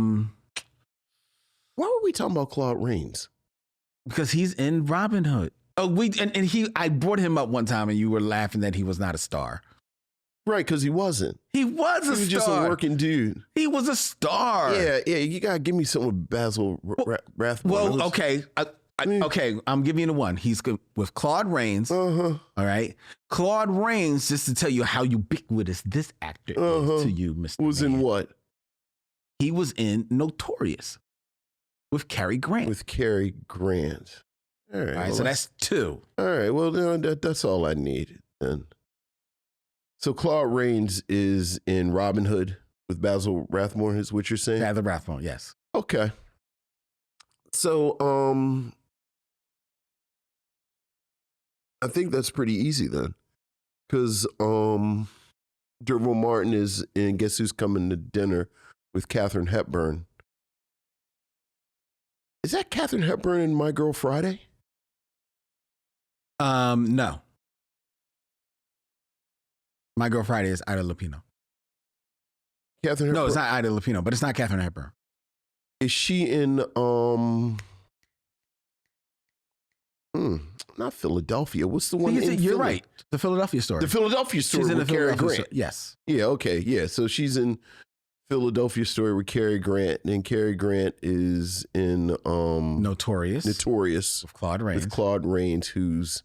were we talking about Claude Rains? Because he's in Robin Hood. Oh, I brought him up one time, and you were laughing that he was not a star. Right, because he wasn't. He was a He was star. just a working dude. He was a star. Yeah, you gotta give me something with Basil Rathbone. Well, okay. Okay, I'm giving you the one. He's good with Claude Rains. Uh-huh. All right. Claude Rains, just to tell you how ubiquitous this actor is to you, Mr. Was Man. in what? He was in Notorious with Cary Grant. With Cary Grant. All right. All right, well, so that's two. all right. Well, that's all I need then. So Claude Rains is in Robin Hood with Basil Rathbone, is what you're saying? Yeah, the Rathbone, yes. Okay. So, I think that's pretty easy then. Because Derville Martin is in Guess Who's Coming to Dinner with Katharine Hepburn. Is that Katharine Hepburn in My Girl Friday? No. My Girl Friday is Ida Lupino. Katharine Hepburn? No, it's not Ida Lupino, but it's not Katharine Hepburn. Is she in not Philadelphia? What's the one? You're Philly? right. The Philadelphia Story. The Philadelphia Story She's in the with Cary Philadelphia Grant. Story. Yes. Yeah. Okay. Yeah. So she's in Philadelphia Story with Cary Grant, and Cary Grant is in Notorious with Claude Rains, who's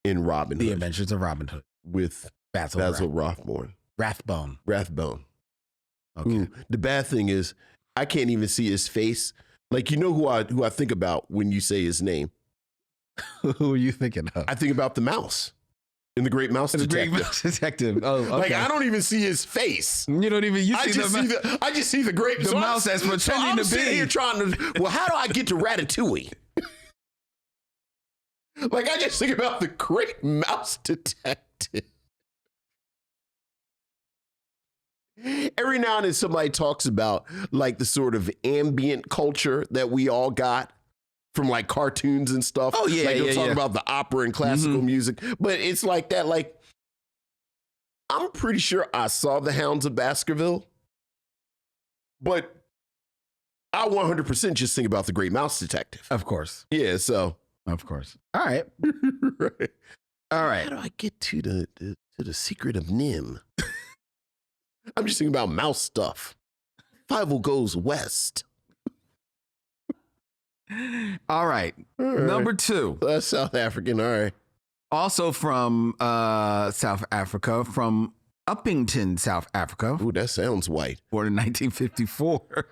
in Robin Hood. The Adventures of Robin Hood with Basil Rathbone. Rathbone. Okay. Okay. The bad thing is I can't even see his face. Like, you know who I think about when you say his name? Who are you thinking of? I think about the mouse in the Great Mouse Detective. Great Mouse Detective. Oh, okay. Like, I don't even see his face. You don't even. I just see the great the mouse that's pretending to be. Sitting here trying to. Well, how do I get to Ratatouille? Like, I just think about the Great Mouse Detective. Every now and then somebody talks about like the sort of ambient culture that we all got from like cartoons and stuff. Oh yeah, like they'll talk yeah. about the opera and classical music, but it's like that. Like, I'm pretty sure I saw The Hounds of Baskerville, but I 100% just think about the Great Mouse Detective. Of course. Yeah, so Of course. All right. right. All right. How do I get to the secret of Nim? I'm just thinking about mouse stuff. 5 goes west. All right. All right. Number 2. That's South African. All right. Also from South Africa, from Uppington, South Africa. Ooh, that sounds white. Born in 1954.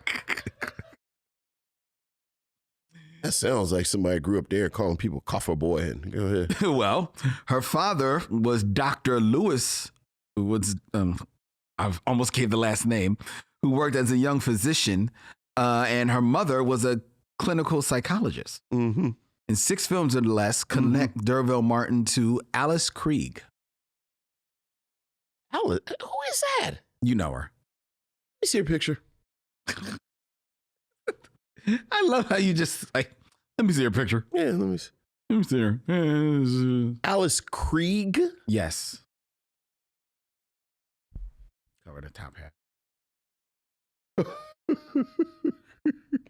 That sounds like somebody grew up there calling people coffer boy. And go ahead. Well, her father was Dr. Lewis, who was, I almost gave the last name, who worked as a young physician, and her mother was a clinical psychologist. Mm-hmm. And 6 films or less connect Derville Martin to Alice Krieg. Alice, who is that? You know her. Let me see her picture. I love how you just like, let me see her picture. Yeah, let me see. Let me see her. Alice Krieg? Yes. Cover the top hat.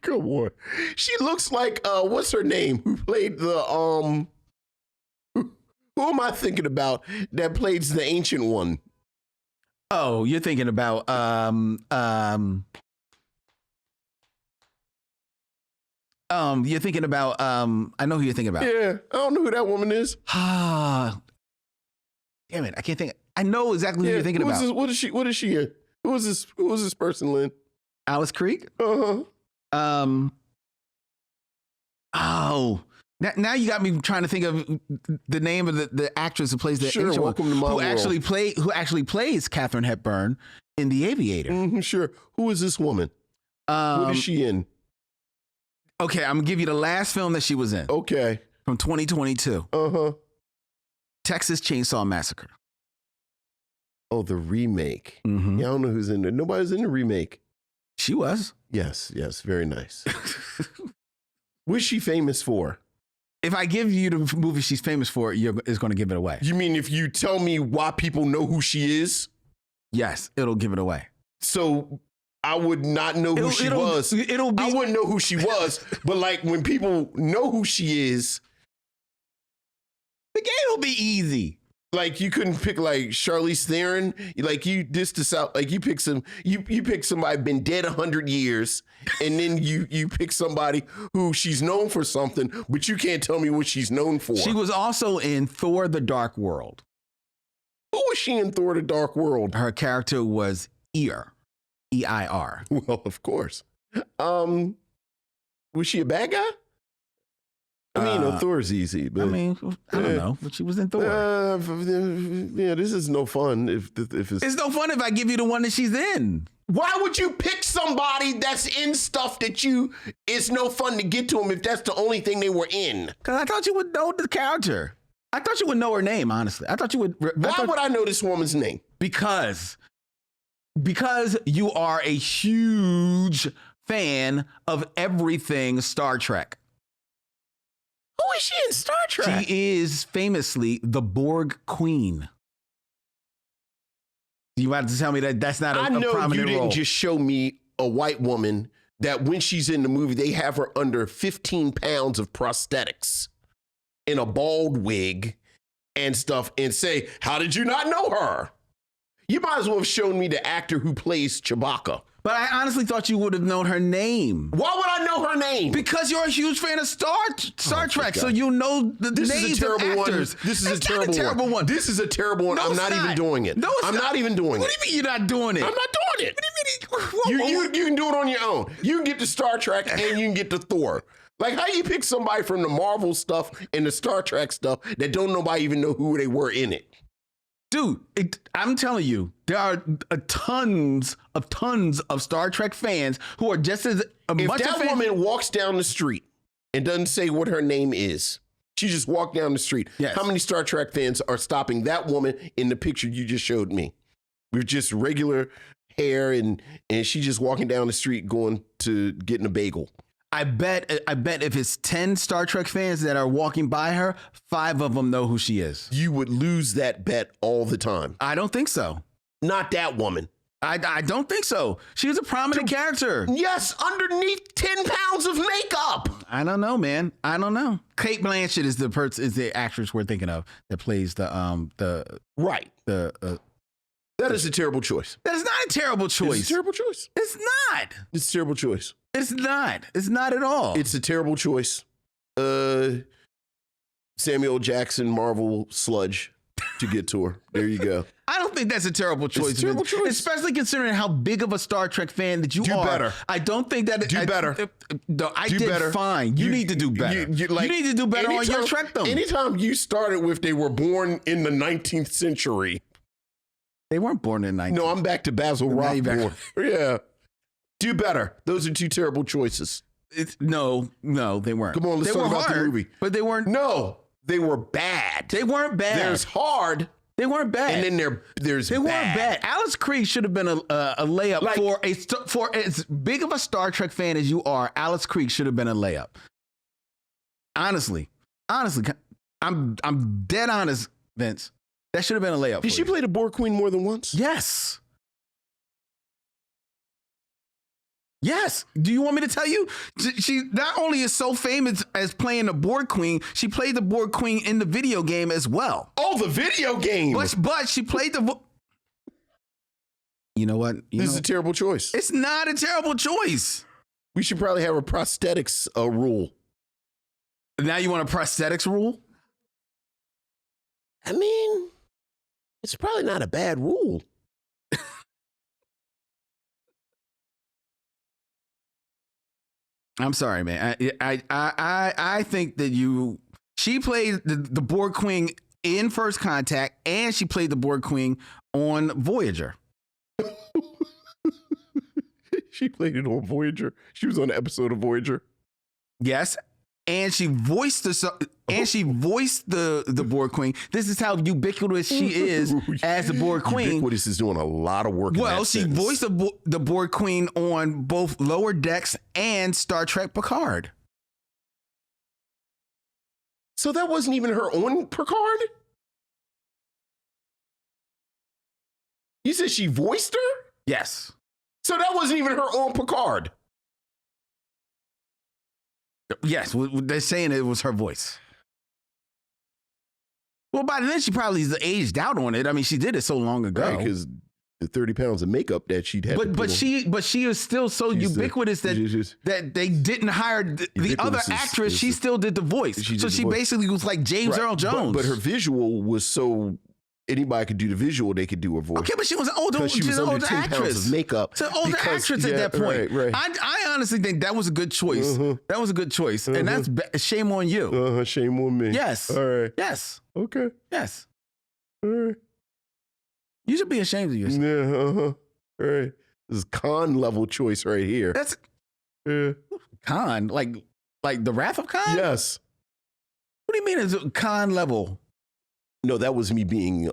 Come on. She looks like what's her name? Who played the who am I thinking about that plays the ancient one? Oh, you're thinking about you're thinking about I know who you're thinking about. Yeah, I don't know who that woman is. Ah, damn it, I can't think. I know exactly who you're thinking about. What is she in? Who is this person, Lynn? Alice Krieg? Uh-huh. Oh, now you got me trying to think of the name of the actress who plays the ancient one, welcome to my who world. actually plays Katharine Hepburn in The Aviator. Mm-hmm, sure. Who is this woman? What is she in? Okay, I'm gonna give you the last film that she was in. Okay. From 2022. Uh-huh. Texas Chainsaw Massacre. Oh, the remake. Mm-hmm. Yeah, I don't know who's in there. Nobody's in the remake. She was. Yes, very nice. What's she famous for? If I give you the movie she's famous for, it's going to give it away. You mean if you tell me why people know who she is? Yes, it'll give it away. So I would not know who she was. I wouldn't know who she was, but like when people know who she is, the game will be easy. Like you couldn't pick like Charlize Theron. Like you pick you pick somebody been dead 100 years, and then you pick somebody who she's known for something, but you can't tell me what she's known for. She was also in Thor: The Dark World. Who was she in Thor: The Dark World? Her character was Eir, E-I-R. Well, of course. Was she a bad guy? I mean, Thor's easy, but I don't know, but she was in Thor. Yeah, this is no fun. If it's no fun if I give you the one that she's in. Why would you pick somebody that's in stuff that it's no fun to get to them if that's the only thing they were in? Because I thought you would know the character. I thought you would know her name, honestly. I thought you would. Why would I know this woman's name? Because you are a huge fan of everything Star Trek. Who is she in Star Trek? She is famously the Borg Queen. You about to tell me that's not a prominent role? I know you didn't just show me a white woman that when she's in the movie, they have her under 15 pounds of prosthetics in a bald wig and stuff and say, how did you not know her? You might as well have shown me the actor who plays Chewbacca. But I honestly thought you would have known her name. Why would I know her name? Because you're a huge fan of Star Trek, so you know the names of actors. This is a terrible one. This is a terrible one. No, I'm not even doing it. No, I'm not even doing it. What do you mean you're not doing it? I'm not doing it. What do you mean? You can do it on your own. You can get to Star Trek and you can get to Thor. Like, how you pick somebody from the Marvel stuff and the Star Trek stuff that don't nobody even know who they were in it? Dude, I'm telling you, there are tons of Star Trek fans who are just as much. If that woman walks down the street and doesn't say what her name is, she just walked down the street. Yes. How many Star Trek fans are stopping that woman in the picture you just showed me? With just regular hair and she just walking down the street going to getting a bagel. I bet if it's 10 Star Trek fans that are walking by her, 5 of them know who she is. You would lose that bet all the time. I don't think so. Not that woman. I don't think so. She's a prominent character. Yes, underneath 10 pounds of makeup. I don't know, man. I don't know. Kate Blanchett is the actress we're thinking of that plays that is a terrible choice. That is not a terrible choice. It's a terrible choice. It's not. It's a terrible choice. It's not. It's not at all. It's a terrible choice. Samuel Jackson Marvel sludge to get to her. There you go. I don't think that's a terrible choice. It's a terrible choice. Especially considering how big of a Star Trek fan that you Do are. better. I don't think that... Do better. I Do did better. fine. You need to do better. You need to do better on your Trekdom. Anytime you started with they were born in the 19th century. They weren't born in 19th. No, I'm back to Basil Now you back- Rothborn. Yeah. Do better. Those are two terrible choices. No, they weren't. Come on, let's they talk were about the hard, movie. But they weren't... No, they were bad. They weren't bad. There's hard. They weren't bad. And then there's they bad. weren't bad. Alice Creed should have been a layup for as big of a Star Trek fan as you are. Alice Creed should have been a layup. Honestly, I'm dead honest, Vince. That should have been a layup. Did she play the Borg Queen more than once? Yes. Yes. Do you want me to tell you? She not only is so famous as playing the Borg Queen, she played the Borg Queen in the video game as well. Oh, the video game. But she played the... You know what? This is a terrible choice. It's not a terrible choice. We should probably have a prosthetics rule. Now you want a prosthetics rule? I mean, it's probably not a bad rule. I'm sorry, man. I think that she played the Borg Queen in First Contact, and she played the Borg Queen on Voyager. She played it on Voyager. She was on an episode of Voyager. Yes, and she voiced the Borg Queen. This is how ubiquitous she is as the Borg Queen. Ubiquitous is doing a lot of work. Well, she voiced the Borg Queen on both Lower Decks and Star Trek Picard. So that wasn't even her on Picard? You said she voiced her? Yes. So that wasn't even her on Picard? Yes, they're saying it was her voice. Well, by then she probably aged out on it. I mean, she did it so long ago. Right, because the 30 pounds of makeup that she'd had. But she is still so ubiquitous that they didn't hire the other actress. She still did the voice. She basically was like James Earl Jones. But her visual was so anybody could do the visual, they could do her voice. Okay, but she was an older, she's an older 10 actress. Pounds of makeup. She's an older actress at that point. Right. I honestly think that was a good choice. That was a good choice. And that's shame on you. Shame on me. Yes. All right. Yes. Okay. Yes. All right. You should be ashamed of yourself. Yeah. All right. This is Khan level choice right here. That's Khan, like the Wrath of Khan? Yes. What do you mean it's Khan level? No, that was me being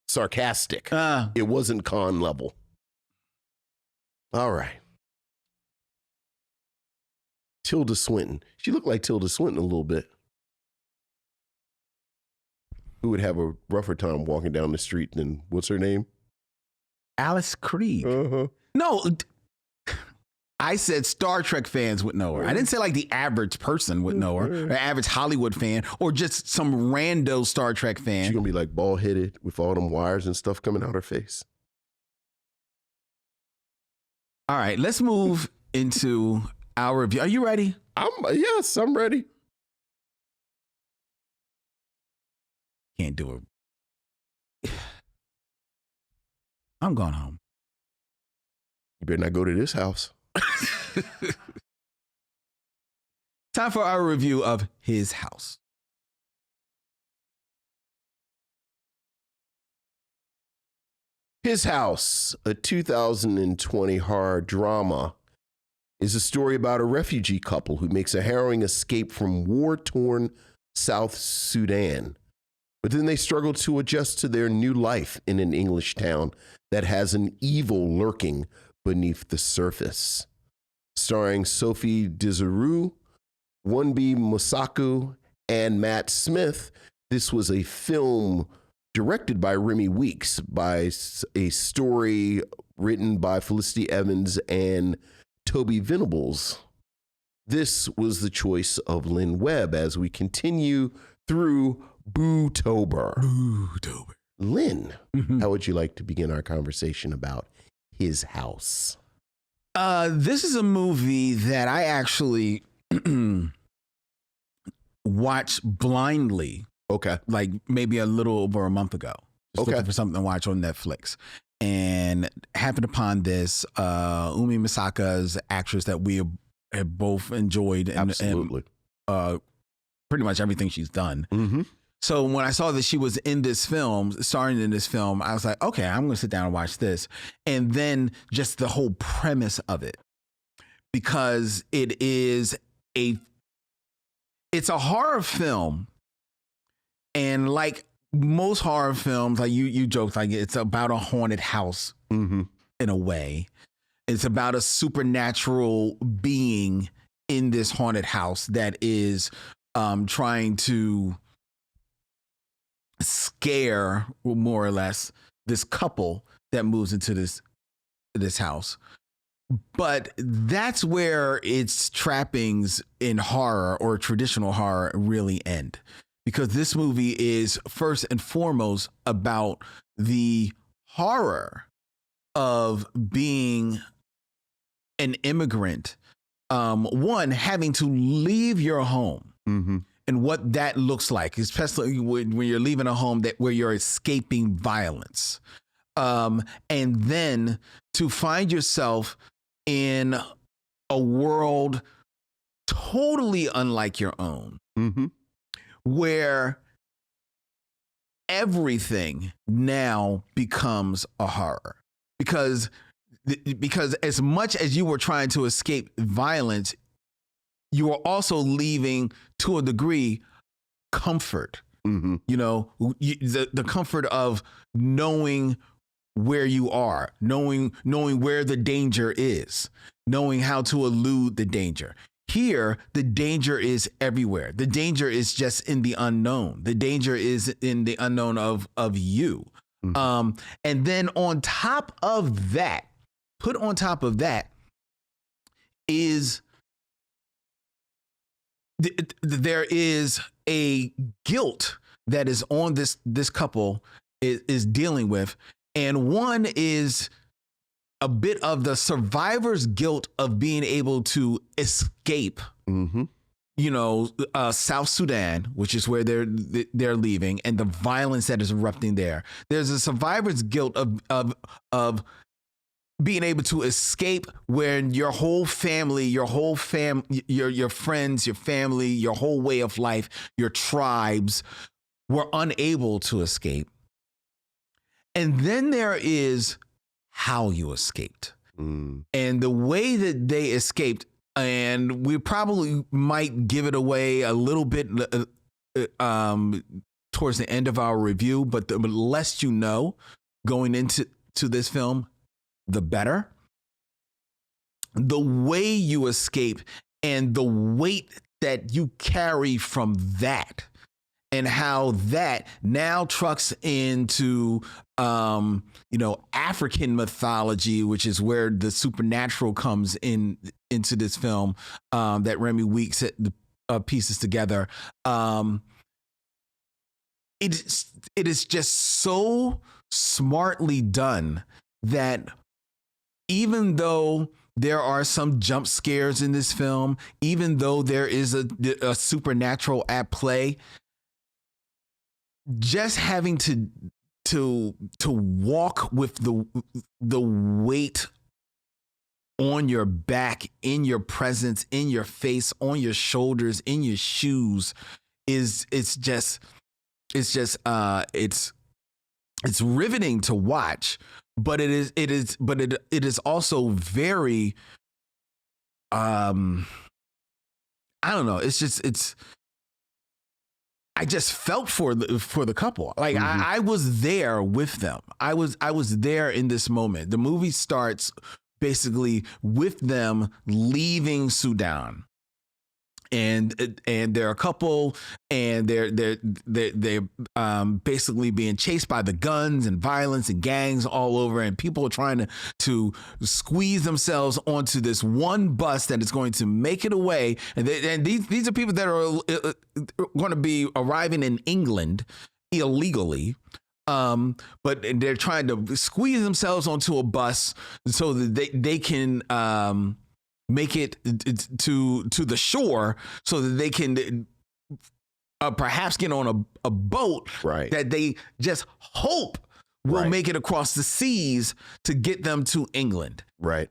sarcastic. It wasn't Khan level. All right. Tilda Swinton. She looked like Tilda Swinton a little bit. Who would have a rougher time walking down the street than, what's her name? Alice Creed. No, I said Star Trek fans would know her. I didn't say like the average person would know her, or average Hollywood fan, or just some rando Star Trek fan. She's going to be like bald headed with all them wires and stuff coming out her face. All right, let's move into our review. Are you ready? Yes, I'm ready. Can't do it. I'm going home. You better not go to this house. Time for our review of His House. His House, a 2020 horror drama, is a story about a refugee couple who makes a harrowing escape from war-torn South Sudan. But then they struggle to adjust to their new life in an English town that has an evil lurking beneath the surface. Starring Sophie Desaru, Wunbi Mosaku, and Matt Smith, this was a film directed by Remy Weeks, by a story written by Felicity Evans and Toby Venables. This was the choice of Lynn Webb as we continue through Bootober. Lynn, how would you like to begin our conversation about His House? This is a movie that I actually watch blindly, Okay. like maybe a little over a month ago. Just Okay. looking for something to watch on Netflix, and happened upon this Umi Misaka's actress that we have both enjoyed, and Absolutely. pretty much everything she's done. Mm-hmm. So when I saw that she was in this film, starring in this film, I was like, okay, I'm going to sit down and watch this. And then just the whole premise of it, because it's a horror film. And like most horror films, like you joked, like it's about a haunted house Mm-hmm. in a way. It's about a supernatural being in this haunted house that is trying to scare, more or less, this couple that moves into this house. But that's where its trappings in horror or traditional horror really end, because this movie is first and foremost about the horror of being an immigrant, one, having to leave your home. Mm-hmm. And what that looks like, especially when you're leaving a home where you're escaping violence. And then to find yourself in a world totally unlike your own, Mm-hmm. where everything now becomes a horror. Because as much as you were trying to escape violence, you are also leaving, to a degree, comfort. Mm-hmm. You know, the comfort of knowing where you are, knowing where the danger is, knowing how to elude the danger. Here, the danger is everywhere. The danger is just in the unknown. The danger is in the unknown of you. Mm-hmm. And then on top of that, is there is a guilt that is on this couple is dealing with, and one is a bit of the survivor's guilt of being able to escape. Mm-hmm. You know, South Sudan, which is where they're leaving, and the violence that is erupting there. There's a survivor's guilt of being able to escape when your whole family, your friends, your family, your whole way of life, your tribes were unable to escape. And then there is how you escaped. Mm. And the way that they escaped, and we probably might give it away a little bit towards the end of our review, but the less you know going into this film, the better. The way you escape and the weight that you carry from that, and how that now trucks into African mythology, which is where the supernatural comes into this film, that Remy Weeks pieces together. It is just so smartly done that even though there are some jump scares in this film, even though there is a supernatural at play, just having to walk with the weight on your back, in your presence, in your face, on your shoulders, in your shoes, it's riveting to watch. But it is also very I don't know. I just felt for the couple. Like Mm-hmm. I was there with them. I was there in this moment. The movie starts basically with them leaving Sudan. And they're a couple, and they're basically being chased by the guns and violence and gangs all over, and people are trying to squeeze themselves onto this one bus that is going to make it away. And these are people that are going to be arriving in England illegally. But they're trying to squeeze themselves onto a bus so that they can make it to the shore, so that they can perhaps get on a boat Right. that they just hope will Right. make it across the seas to get them to England. Right.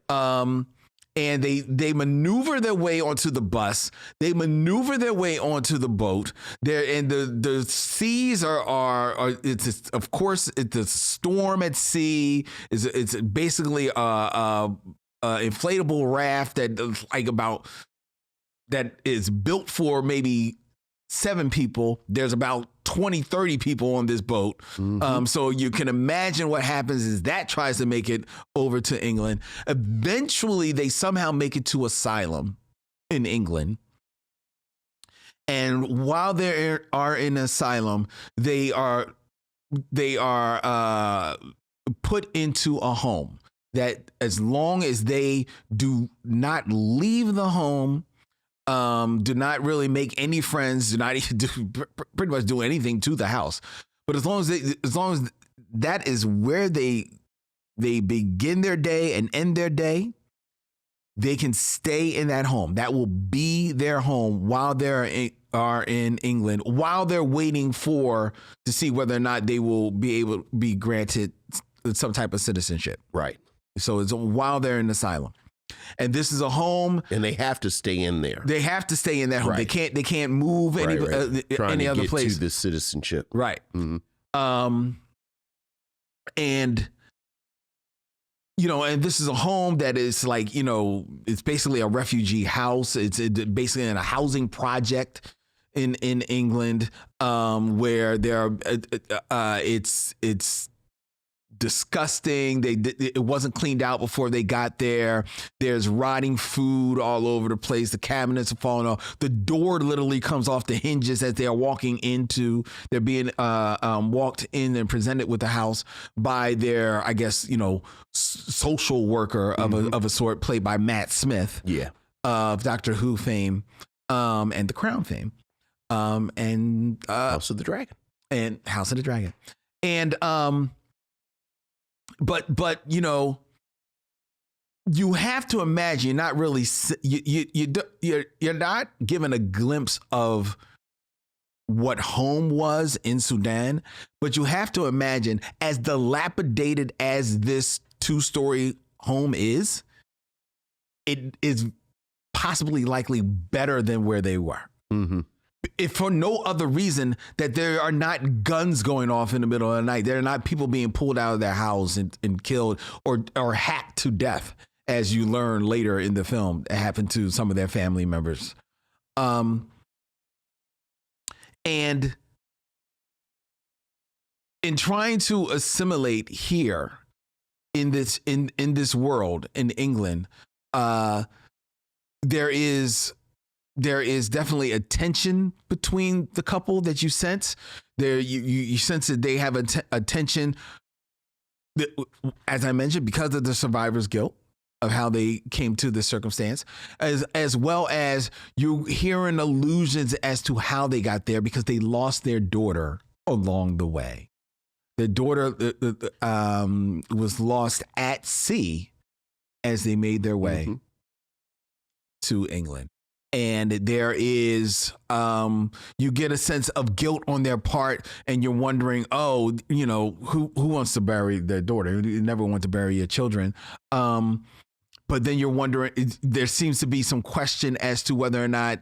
And they maneuver their way onto the bus. They maneuver their way onto the boat. The seas are it's of course it's a storm at sea. It's basically a inflatable raft that is built for maybe 7 people. There's about 20, 30 people on this boat. So you can imagine what happens is that tries to make it over to England. Eventually, they somehow make it to asylum in England. And while they are in asylum, they are put into a home that, as long as they do not leave the home, do not really make any friends, do not even pretty much do anything to the house. But as long as that is where they begin their day and end their day, they can stay in that home. That will be their home while they are in England, while they're waiting to see whether or not they will be able to be granted some type of citizenship. Right. So it's while they're in asylum. And this is a home, and they have to stay in there. They have to stay in that home. Right. They can't move any other place. To the citizenship. Right. Mm-hmm. And and this is a home that is like, it's basically a refugee house. It's basically in a housing project in England, where it's disgusting. It wasn't cleaned out before they got there. There's rotting food all over the place. The cabinets are falling off. The door literally comes off the hinges as they are walking into. They're being walked in and presented with the house by their, I guess, social worker of a sort, played by Matt Smith, of Doctor Who fame, and The Crown fame, and House of the Dragon, and But you have to imagine, you're not really you're not given a glimpse of what home was in Sudan, but you have to imagine, as dilapidated as this 2-story home is, it is possibly likely better than where they were. Mm-hmm. If for no other reason that there are not guns going off in the middle of the night, there are not people being pulled out of their house and killed or hacked to death, as you learn later in the film, it happened to some of their family members. And in trying to assimilate here in this world in England, there is definitely a tension between the couple that you sense. You sense that they have a tension, that, as I mentioned, because of the survivor's guilt of how they came to this circumstance, as well as you hearing allusions as to how they got there, because they lost their daughter along the way. Their daughter was lost at sea as they made their way to England. And there is, you get a sense of guilt on their part, and you're wondering, who wants to bury their daughter? You never want to bury your children. But then you're wondering, there seems to be some question as to whether or not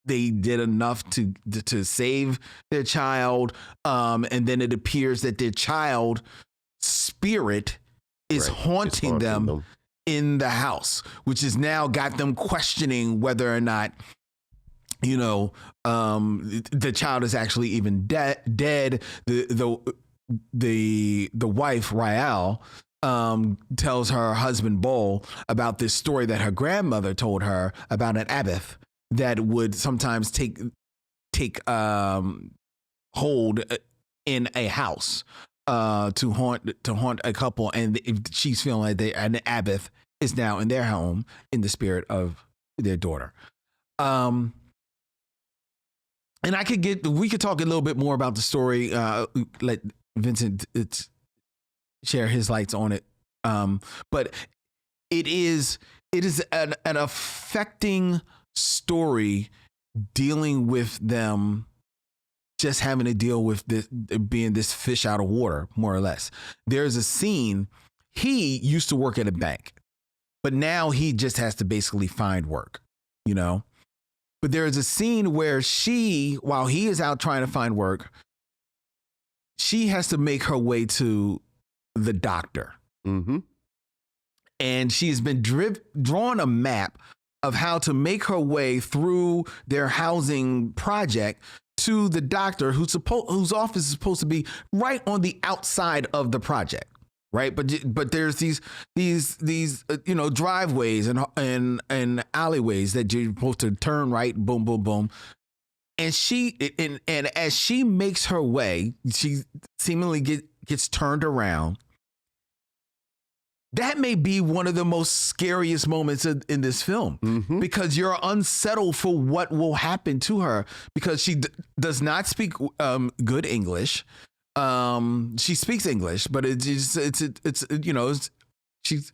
they did enough to save their child. And then it appears that their child spirit is haunting them in the house, which has now got them questioning whether or not, the child is actually even dead. The wife, Rael, tells her husband, Bol, about this story that her grandmother told her about an abbot that would sometimes take hold in a house to haunt a couple, and if she's feeling like an abbot is now in their home in the spirit of their daughter. And we could talk a little bit more about the story. Let Vincent share his lights on it. But it is an affecting story dealing with them just having to deal with this being this fish out of water, more or less. There's a scene. He used to work at a bank, but now he just has to basically find work, you know? But there's a scene where while he is out trying to find work, she has to make her way to the doctor. Mm-hmm. And she's been drawn a map of how to make her way through their housing project to the doctor whose office is supposed to be right on the outside of the project, right? But there's these driveways and alleyways that you're supposed to turn right, boom, boom, boom. And as she makes her way, she seemingly gets turned around. That may be one of the most scariest moments in this film, because you're unsettled for what will happen to her, because she does not speak good English. She speaks English, but she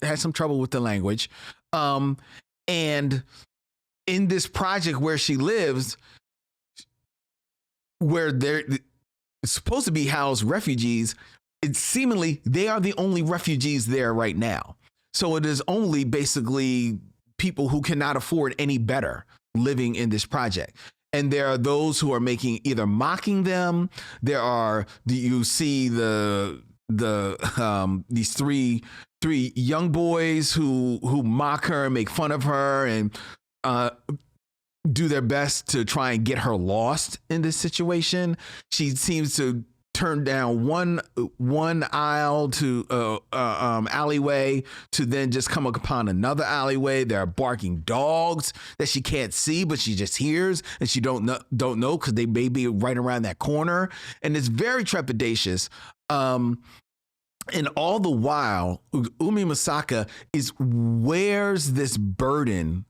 has some trouble with the language. And in this project where she lives, where they're supposed to be housed refugees, it's seemingly they are the only refugees there right now. So it is only basically people who cannot afford any better living in this project. And there are those who are either mocking them. There are you see these three young boys who mock her, make fun of her, and do their best to try and get her lost in this situation. She seems to turn down one aisle to alleyway to then just come upon another alleyway. There are barking dogs that she can't see, but she just hears, and she don't know because they may be right around that corner, and it's very trepidatious. And all the while, Umi Masaka wears this burden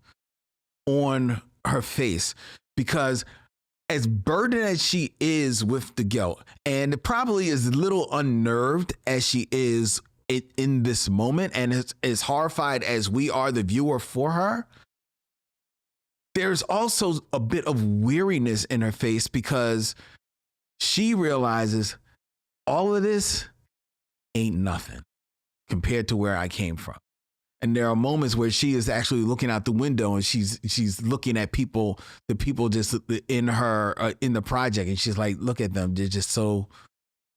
on her face, because as burdened as she is with the guilt, and probably as little unnerved as she is in this moment, and as horrified as we are, the viewer, for her, there's also a bit of weariness in her face, because she realizes all of this ain't nothing compared to where I came from. And there are moments where she is actually looking out the window, and she's looking at the people just in in the project, and she's like, look at them, they're just so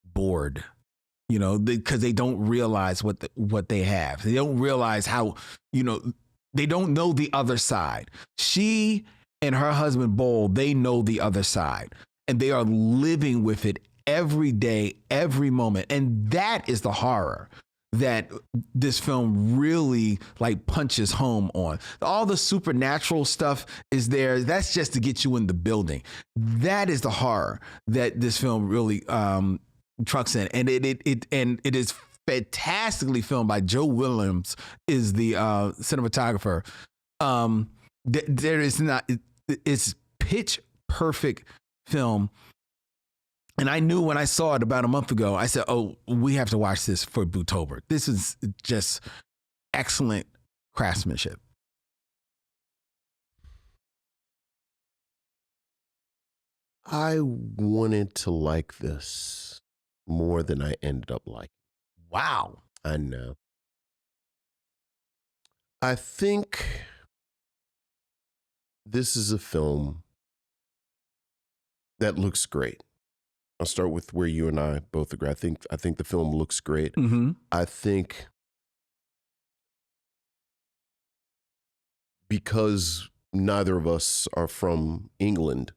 bored, because they don't realize what they have. They don't realize how, they don't know the other side. She and her husband Bowl, they know the other side, and they are living with it every day, every moment, and that is the horror that this film really punches home on. All the supernatural stuff is there. That's just to get you in the building. That is the horror that this film really trucks in, and it is fantastically filmed by Joe Williams, is the cinematographer. There is not. It's pitch perfect film. And I knew when I saw it about a month ago, I said, oh, we have to watch this for Bootober. This is just excellent craftsmanship. I wanted to like this more than I ended up liking. Wow. I know. I think this is a film that looks great. I'll start with where you and I both agree. I think the film looks great. Mm-hmm. I think because neither of us are from England,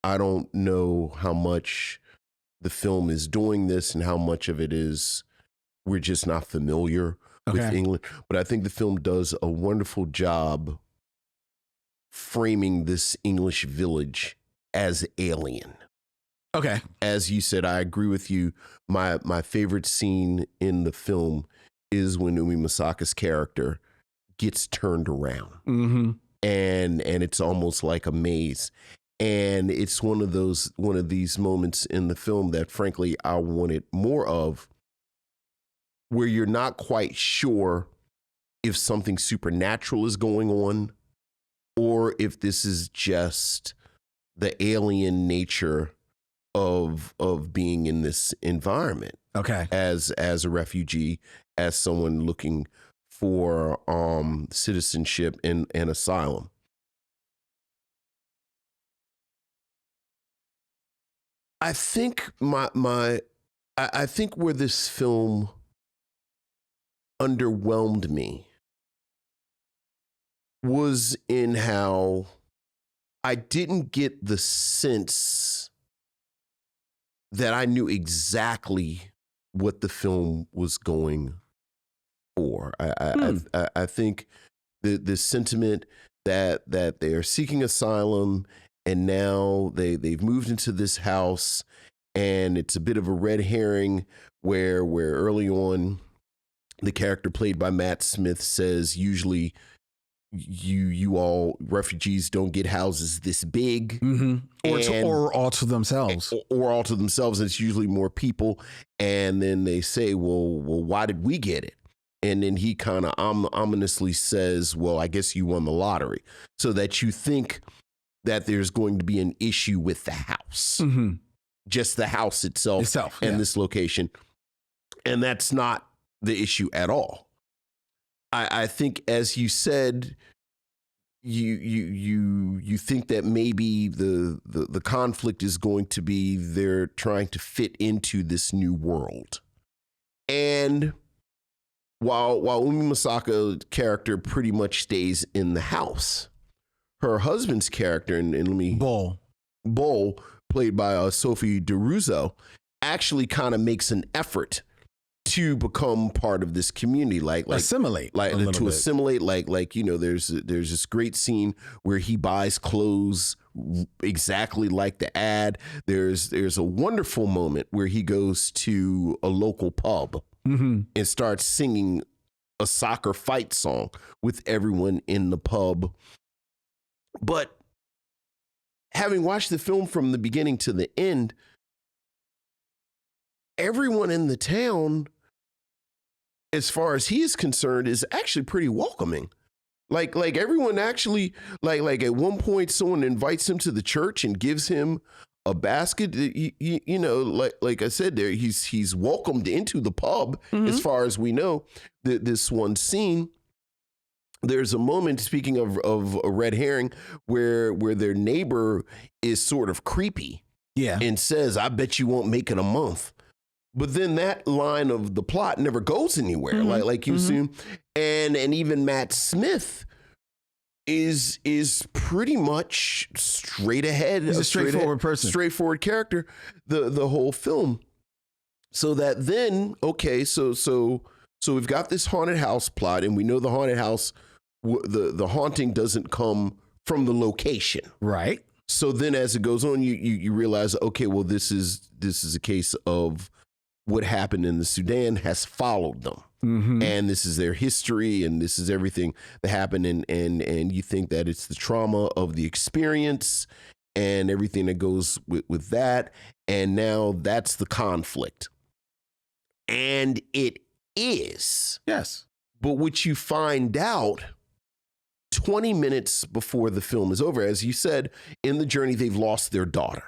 I don't know how much the film is doing this and how much of it is we're just not familiar with England. But I think the film does a wonderful job framing this English village as alien. Okay. As you said, I agree with you. My favorite scene in the film is when Umi Masaka's character gets turned around. Mm-hmm. And it's almost like a maze. And it's one of these moments in the film that frankly I wanted more of, where you're not quite sure if something supernatural is going on or if this is just the alien nature of being in this environment Okay. as a refugee, as someone looking for citizenship and asylum. I think I think where this film underwhelmed me was in how I didn't get the sense that I knew exactly what the film was going for. I think the sentiment that they are seeking asylum, and now they've moved into this house, and it's a bit of a red herring where early on the character played by Matt Smith says usually you all refugees don't get houses this big, or all to themselves, or all to themselves. It's usually more people, and then they say, well, why did we get it? And then he kind of ominously says, well, I guess you won the lottery, so that you think that there's going to be an issue with the house, just the house itself and this location, and that's not the issue at all. I think, as you said, you think that maybe the conflict is going to be they're trying to fit into this new world. And while Umi Masaka's character pretty much stays in the house, her husband's character, and let me Bull, played by Sophie DeRusso, actually kind of makes an effort to become part of this community, like assimilate, assimilate. There's this great scene where he buys clothes exactly like the ad. There's a wonderful moment where he goes to a local pub and starts singing a soccer fight song with everyone in the pub. But having watched the film from the beginning to the end, everyone in the town, as far as he is concerned, is actually pretty welcoming. Like everyone actually, like at one point, someone invites him to the church and gives him a basket. Like I said, there he's welcomed into the pub. As far as we know, this one scene, there's a moment, speaking of a red herring, where their neighbor is sort of creepy, and says, "I bet you won't make it a month." But then that line of the plot never goes anywhere, like you assume. And even Matt Smith is pretty much straight ahead. He's a straightforward person, straightforward character, the whole film. So that then, okay, so we've got this haunted house plot, and we know the haunted house, the haunting doesn't come from the location, right? So then, as it goes on, you realize, okay, well, this is a case of what happened in the Sudan has followed them. And this is their history, and this is everything that happened. And you think that it's the trauma of the experience and everything that goes with that. And now that's the conflict. And it is. Yes. But what you find out 20 minutes before the film is over, as you said, in the journey, they've lost their daughter.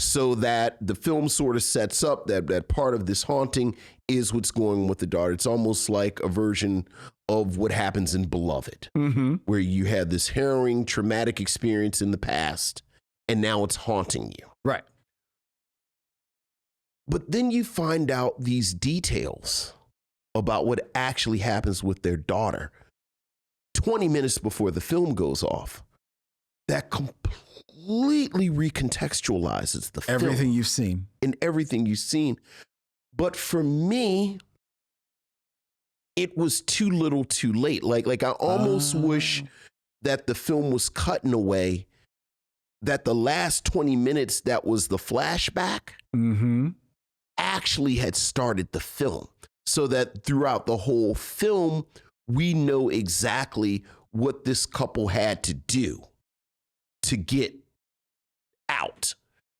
So that the film sort of sets up that part of this haunting is what's going on with the daughter. It's almost like a version of what happens in Beloved, where you had this harrowing, traumatic experience in the past, and now it's haunting you. Right. But then you find out these details about what actually happens with their daughter 20 minutes before the film goes off. That completely recontextualizes the film. Everything you've seen. And everything you've seen. But for me, it was too little too late. Like I almost wish that the film was cut in a way that the last 20 minutes that was the flashback actually had started the film. So that throughout the whole film, we know exactly what this couple had to do to get out,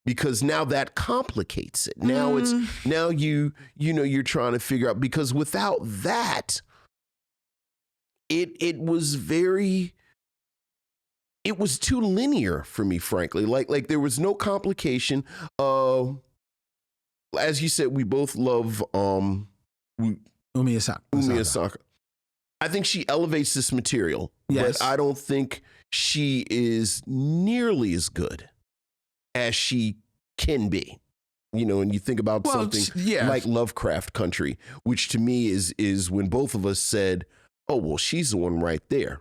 because now that complicates it. Now it's now you're trying to figure out, because without that, it was very it was too linear for me, frankly. Like there was no complication. As you said, we both love Umi Asaka. I think she elevates this material, Yes. but I don't think she is nearly as good as she can be. You know, and you think about something like Lovecraft Country, which to me is when both of us said, oh, well, she's the one right there.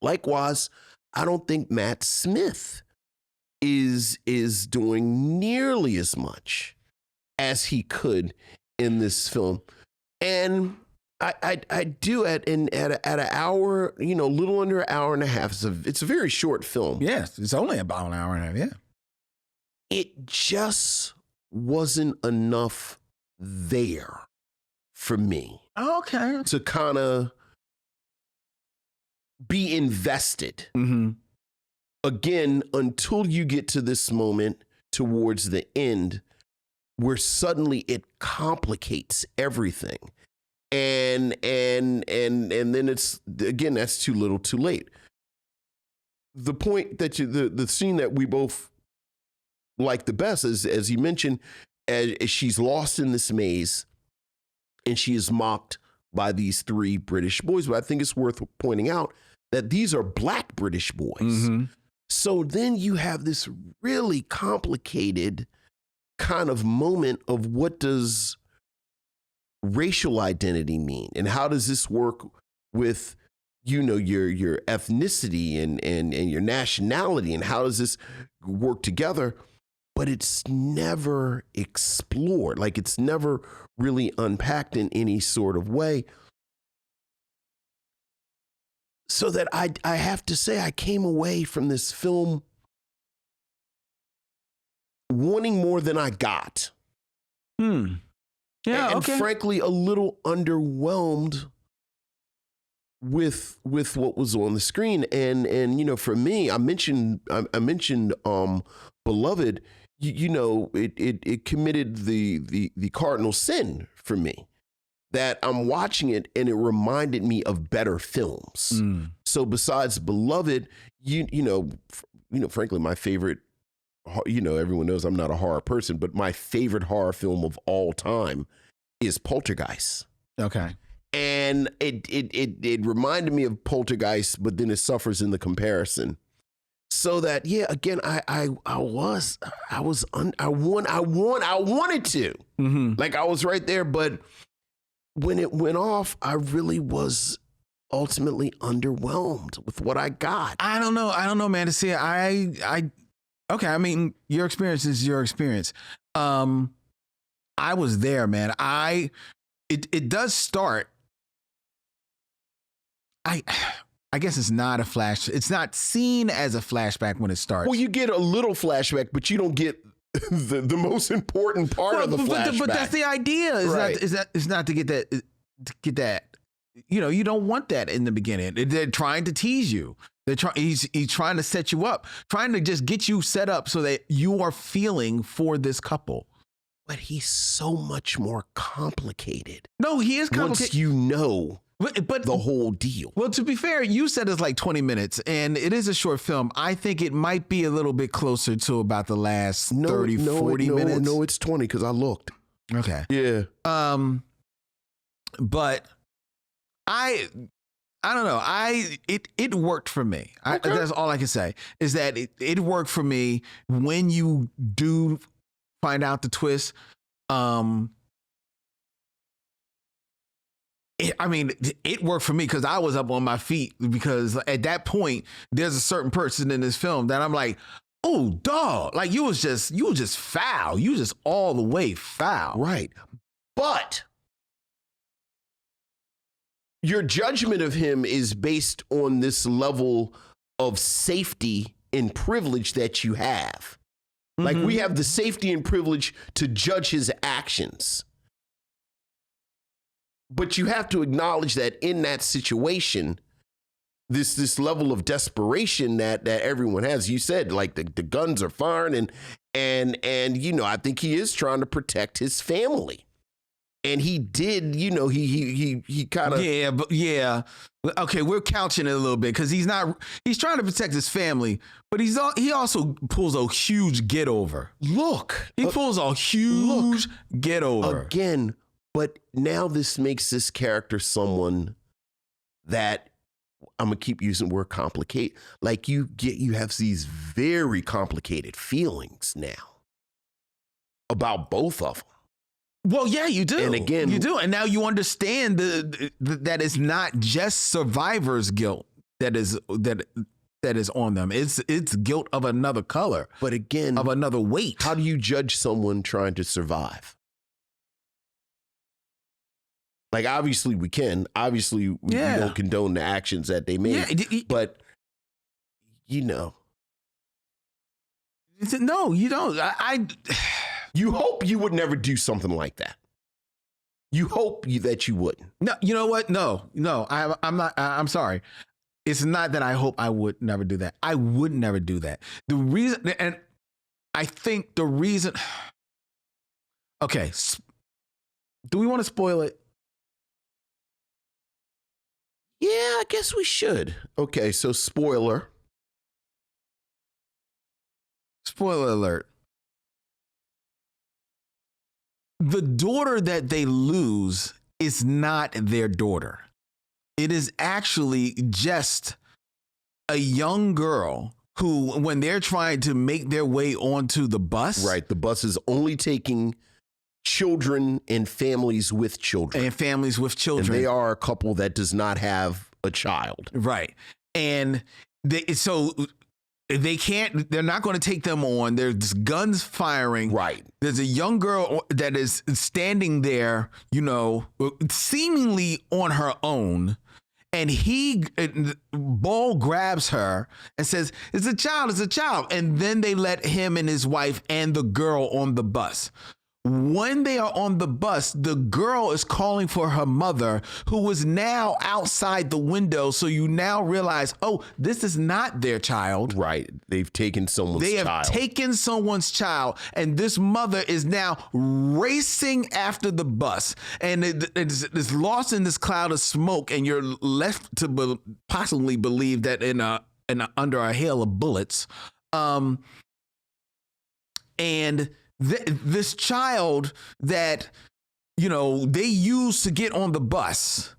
Likewise, I don't think Matt Smith is doing nearly as much as he could in this film. And I do at an hour, you know, a little under an hour and a half. It's a very short film. Yes, it's only about an hour and a half, yeah. It just wasn't enough there for me. Okay. To kind of be invested. Mm-hmm. Again, until you get to this moment towards the end where suddenly it complicates everything. And then it's, again, that's too little too late. The point that the scene that we both like the best is, as you mentioned, as she's lost in this maze and she is mocked by these three British boys. But I think it's worth pointing out that these are Black British boys. Mm-hmm. So then you have this really complicated kind of moment of what does racial identity mean, and how does this work with, you know, your ethnicity and your nationality, and how does this work together? But it's never explored. Like, it's never really unpacked in any sort of way. So that I have to say, I came away from this film wanting more than I got. Yeah, and frankly, a little underwhelmed with what was on the screen. And you know, for me, I mentioned Beloved. You know, it committed the cardinal sin for me, that I'm watching it and it reminded me of better films. So besides Beloved, you know, frankly, my favorite, you know, everyone knows I'm not a horror person, but my favorite horror film of all time is Poltergeist. Okay. And it reminded me of Poltergeist, but then it suffers in the comparison. So that, yeah, again, I wanted to, like, I was right there, but when it went off, I really was ultimately underwhelmed with what I got. I don't know, man. To see, okay. I mean, your experience is your experience. I was there, man. It does start. I guess it's not a flash. It's not seen as a flashback when it starts. Well, you get a little flashback, but you don't get the most important part of the flashback. But that's the idea. Is not to get that. You know, you don't want that in the beginning. They're trying to tease you. He's trying to set you up, trying to just get you set up so that you are feeling for this couple. But he's so much more complicated. No, he is complicated. Once you know. But the whole deal. Well, to be fair, you said it's like 20 minutes and it is a short film. I think it might be a little bit closer to about the last 40 minutes. No, it's 20 because I looked. Okay. Yeah. But I don't know. It worked for me. Okay. That's all I can say is that it worked for me when you do find out the twist. It worked for me because I was up on my feet, because at that point there's a certain person in this film that I'm like, oh, dog, like you was just foul. You just all the way foul. Right. But your judgment of him is based on this level of safety and privilege that you have. Like, we have the safety and privilege to judge his actions. But you have to acknowledge that in that situation, this level of desperation that everyone has. You said, like, the guns are firing and you know, I think he is trying to protect his family. And he did, he kind of. Yeah, but yeah. Okay, we're couching it a little bit because he's trying to protect his family, but he also pulls a huge get over. He pulls a huge get over. Again, but now this makes this character someone that I'm going to keep using the word complicate. Like you have these very complicated feelings now about both of them. Well, yeah, you do. And again, you do. And now you understand that it's not just survivor's guilt that is on them. It's guilt of another color. But again, of another weight. How do you judge someone trying to survive? Like, obviously we can. Obviously we don't condone the actions that they made. Yeah, but, No, you don't. You hope you would never do something like that. You hope that you wouldn't. No, you know what? No, I'm not. I'm sorry. It's not that I hope I would never do that. I would never do that. The reason, and I think the reason. Okay, do we want to spoil it? Yeah, I guess we should. Okay, so spoiler. Spoiler alert. The daughter that they lose is not their daughter. It is actually just a young girl who, when they're trying to make their way onto the bus. Right. The bus is only taking children and families with children. And they are a couple that does not have a child. Right. And they're not going to take them on. There's guns firing. Right. There's a young girl that is standing there, seemingly on her own. And Ball grabs her and says, it's a child. And then they let him and his wife and the girl on the bus. When they are on the bus, the girl is calling for her mother, who is now outside the window. So you now realize, oh, this is not their child. Right. They've taken someone's child. They have taken someone's child. And this mother is now racing after the bus. And it's lost in this cloud of smoke. And you're left to possibly believe that under a hail of bullets. This child that, they use to get on the bus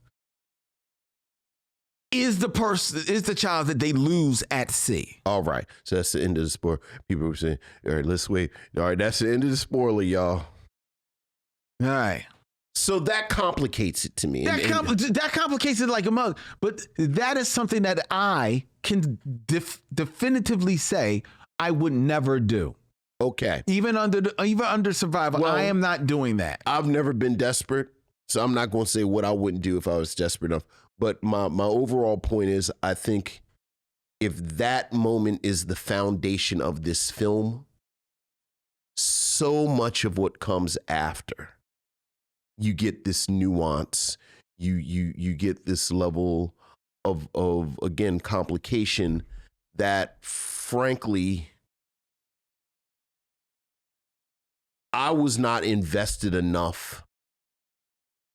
is the child that they lose at sea. All right. So that's the end of the spoiler. People were saying, all right, let's wait. All right, that's the end of the spoiler, y'all. All right. So that complicates it to me. That complicates it like a mug. But that is something that I can definitively say I would never do. Okay. Even under survival, I am not doing that. I've never been desperate, so I'm not going to say what I wouldn't do if I was desperate enough. But my overall point is, I think if that moment is the foundation of this film, so much of what comes after, you get this nuance, you get this level of again complication that, frankly, I was not invested enough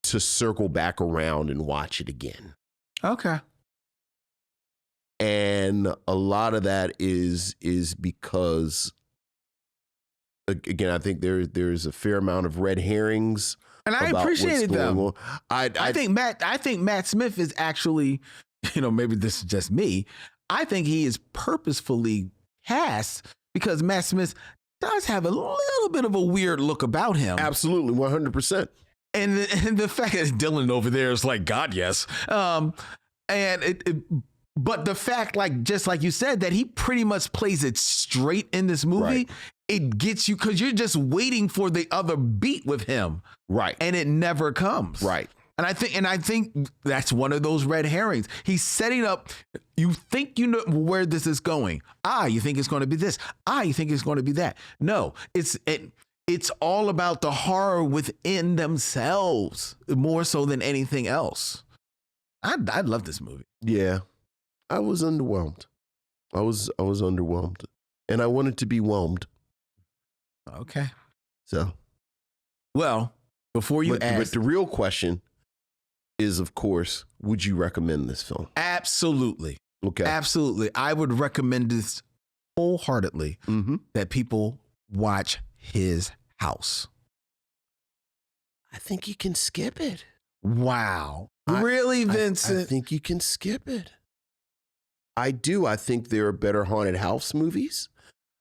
to circle back around and watch it again. Okay. And a lot of that is because, again, I think there's a fair amount of red herrings. And I appreciated them. I think Matt Smith is actually, maybe this is just me. I think he is purposefully cast because Matt Smith does have a little bit of a weird look about him. Absolutely, 100%. And the fact that Dylan over there is like, God, yes. But the fact, just like you said, that he pretty much plays it straight in this movie, right. It gets you because you're just waiting for the other beat with him. Right. And it never comes. Right. And I think that's one of those red herrings. He's setting up. You think you know where this is going. You think it's going to be this. You think it's going to be that. No, it's all about the horror within themselves more so than anything else. I love this movie. Yeah, I was underwhelmed. I was underwhelmed, and I wanted to be whelmed. Okay. So, well. Before you but ask, the real question is, of course, would you recommend this film? absolutely. Okay. Absolutely. I would recommend this wholeheartedly that people watch His House. I think you can skip it. Wow. Really, Vincent? I think you can skip it. I do. I think there are better haunted house movies.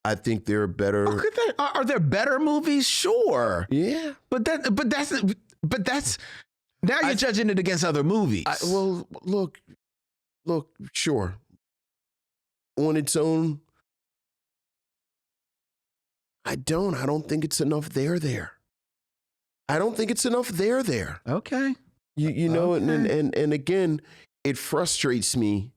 I think there are better. Are there better movies? Sure. Yeah. But that's now you're judging it against other movies. Well, look, sure. On its own, I don't think it's enough there. I don't think it's enough there. Okay. You know, Okay. and again, it frustrates me.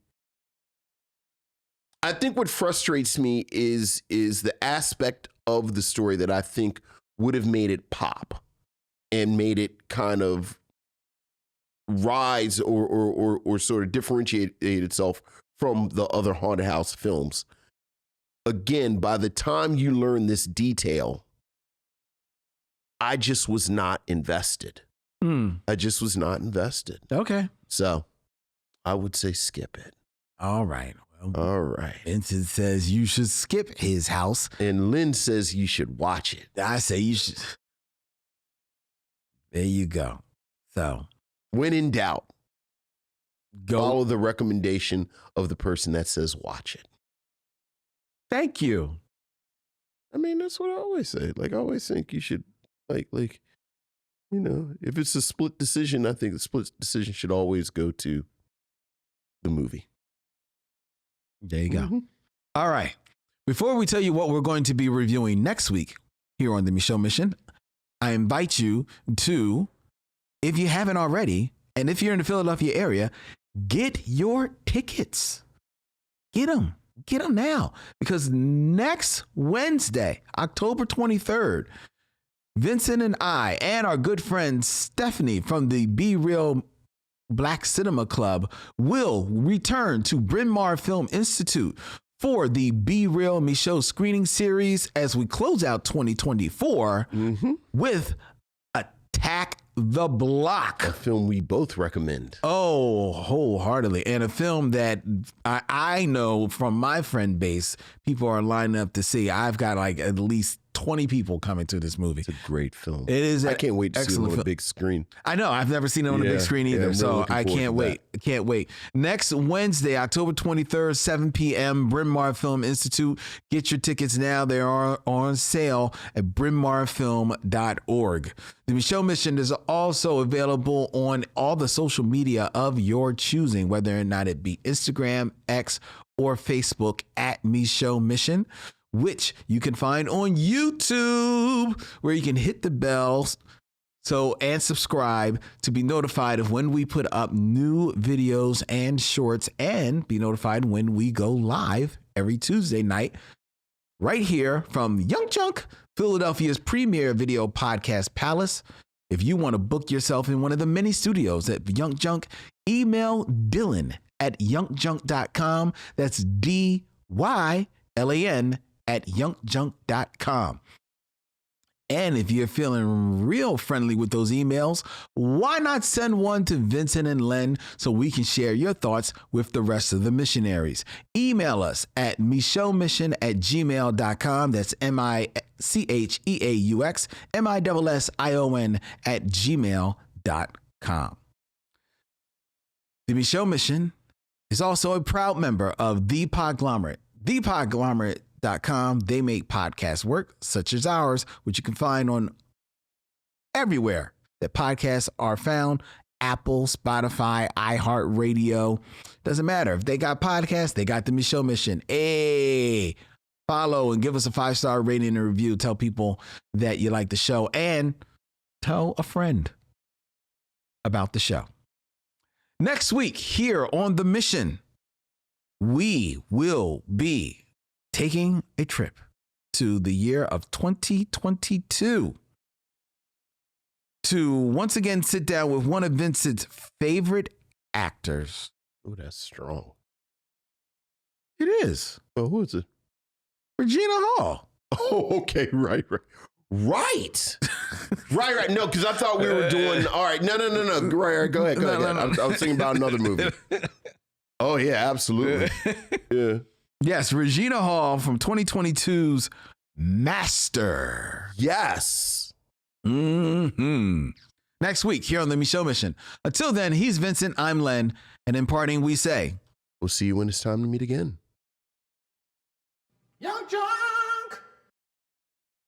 I think what frustrates me is the aspect of the story that I think would have made it pop and made it kind of rise or sort of differentiate itself from the other haunted house films. Again, by the time you learn this detail, I just was not invested. I just was not invested. Okay. So I would say skip it. All right. Well, all right. Vincent says you should skip His House. And Lynn says you should watch it. I say you should. There you go. So when in doubt, follow go. the recommendation of the person that says watch it. Thank you. I mean, that's what I always say. Like, I always think you should, like, you know, if it's a split decision, I think the split decision should always go to the movie. There you go. All right. Before we tell you what we're going to be reviewing next week here on the Micheaux Mission, I invite you to, if you haven't already, and if you're in the Philadelphia area, get your tickets. Get them. Get them now. Because next Wednesday, October 23rd, Vincent and I and our good friend Stephanie from the Be Real Black Cinema Club will return to Bryn Mawr Film Institute for the Be Real Micheaux screening series as we close out 2024 with Attack the Block. A film we both recommend. Oh, wholeheartedly. And a film that I know from my friend base, people are lining up to see. I've got like at least 20 people coming to this movie. It's a great film. It is. I can't wait to see it on a big screen. I know. I've never seen it on a big screen either. So I can't wait. I can't wait. Next Wednesday, October 23rd, 7 p.m., Bryn Mawr Film Institute. Get your tickets now. They are on sale at brynmarfilm.org. The Micheaux Mission is also available on all the social media of your choosing, whether or not it be Instagram, X, or Facebook at Micheaux Mission, which you can find on YouTube, where you can hit the bells and subscribe to be notified of when we put up new videos and shorts, and be notified when we go live every Tuesday night right here from YUNKJunk, Philadelphia's premier video podcast palace. If you want to book yourself in one of the many studios at YUNKJunk, email Dylan at YUNKJunk.com. That's DYLAN at YUNKJunk.com. And if you're feeling real friendly with those emails, why not send one to Vincent and Len so we can share your thoughts with the rest of the missionaries? Email us at micheauxmission@gmail.com. That's MICHEAUXMISSION@gmail.com. The Micheaux Mission is also a proud member of The Podglomerate. ThePodglomerate.com. They make podcasts work, such as ours, which you can find on everywhere that podcasts are found. Apple, Spotify, iHeartRadio. Doesn't matter. If they got podcasts, they got the Micheaux Mission. Hey, follow and give us a 5-star rating and review. Tell people that you like the show, and tell a friend about the show. Next week here on The Mission, we will be taking a trip to the year of 2022 to once again sit down with one of Vincent's favorite actors. Oh, that's strong. It is. Oh, who is it? Regina Hall. Oh, okay. Right. Right. Right. No, because I thought we were doing, all right. No. Right. Go ahead. I was thinking about another movie. Oh, yeah, absolutely. Yeah. Yes, Regina Hall from 2022's Master. Yes. Mm-hmm. Next week here on the Micheaux Mission. Until then, he's Vincent, I'm Len, and in parting, we say, we'll see you when it's time to meet again. YUNKJunk!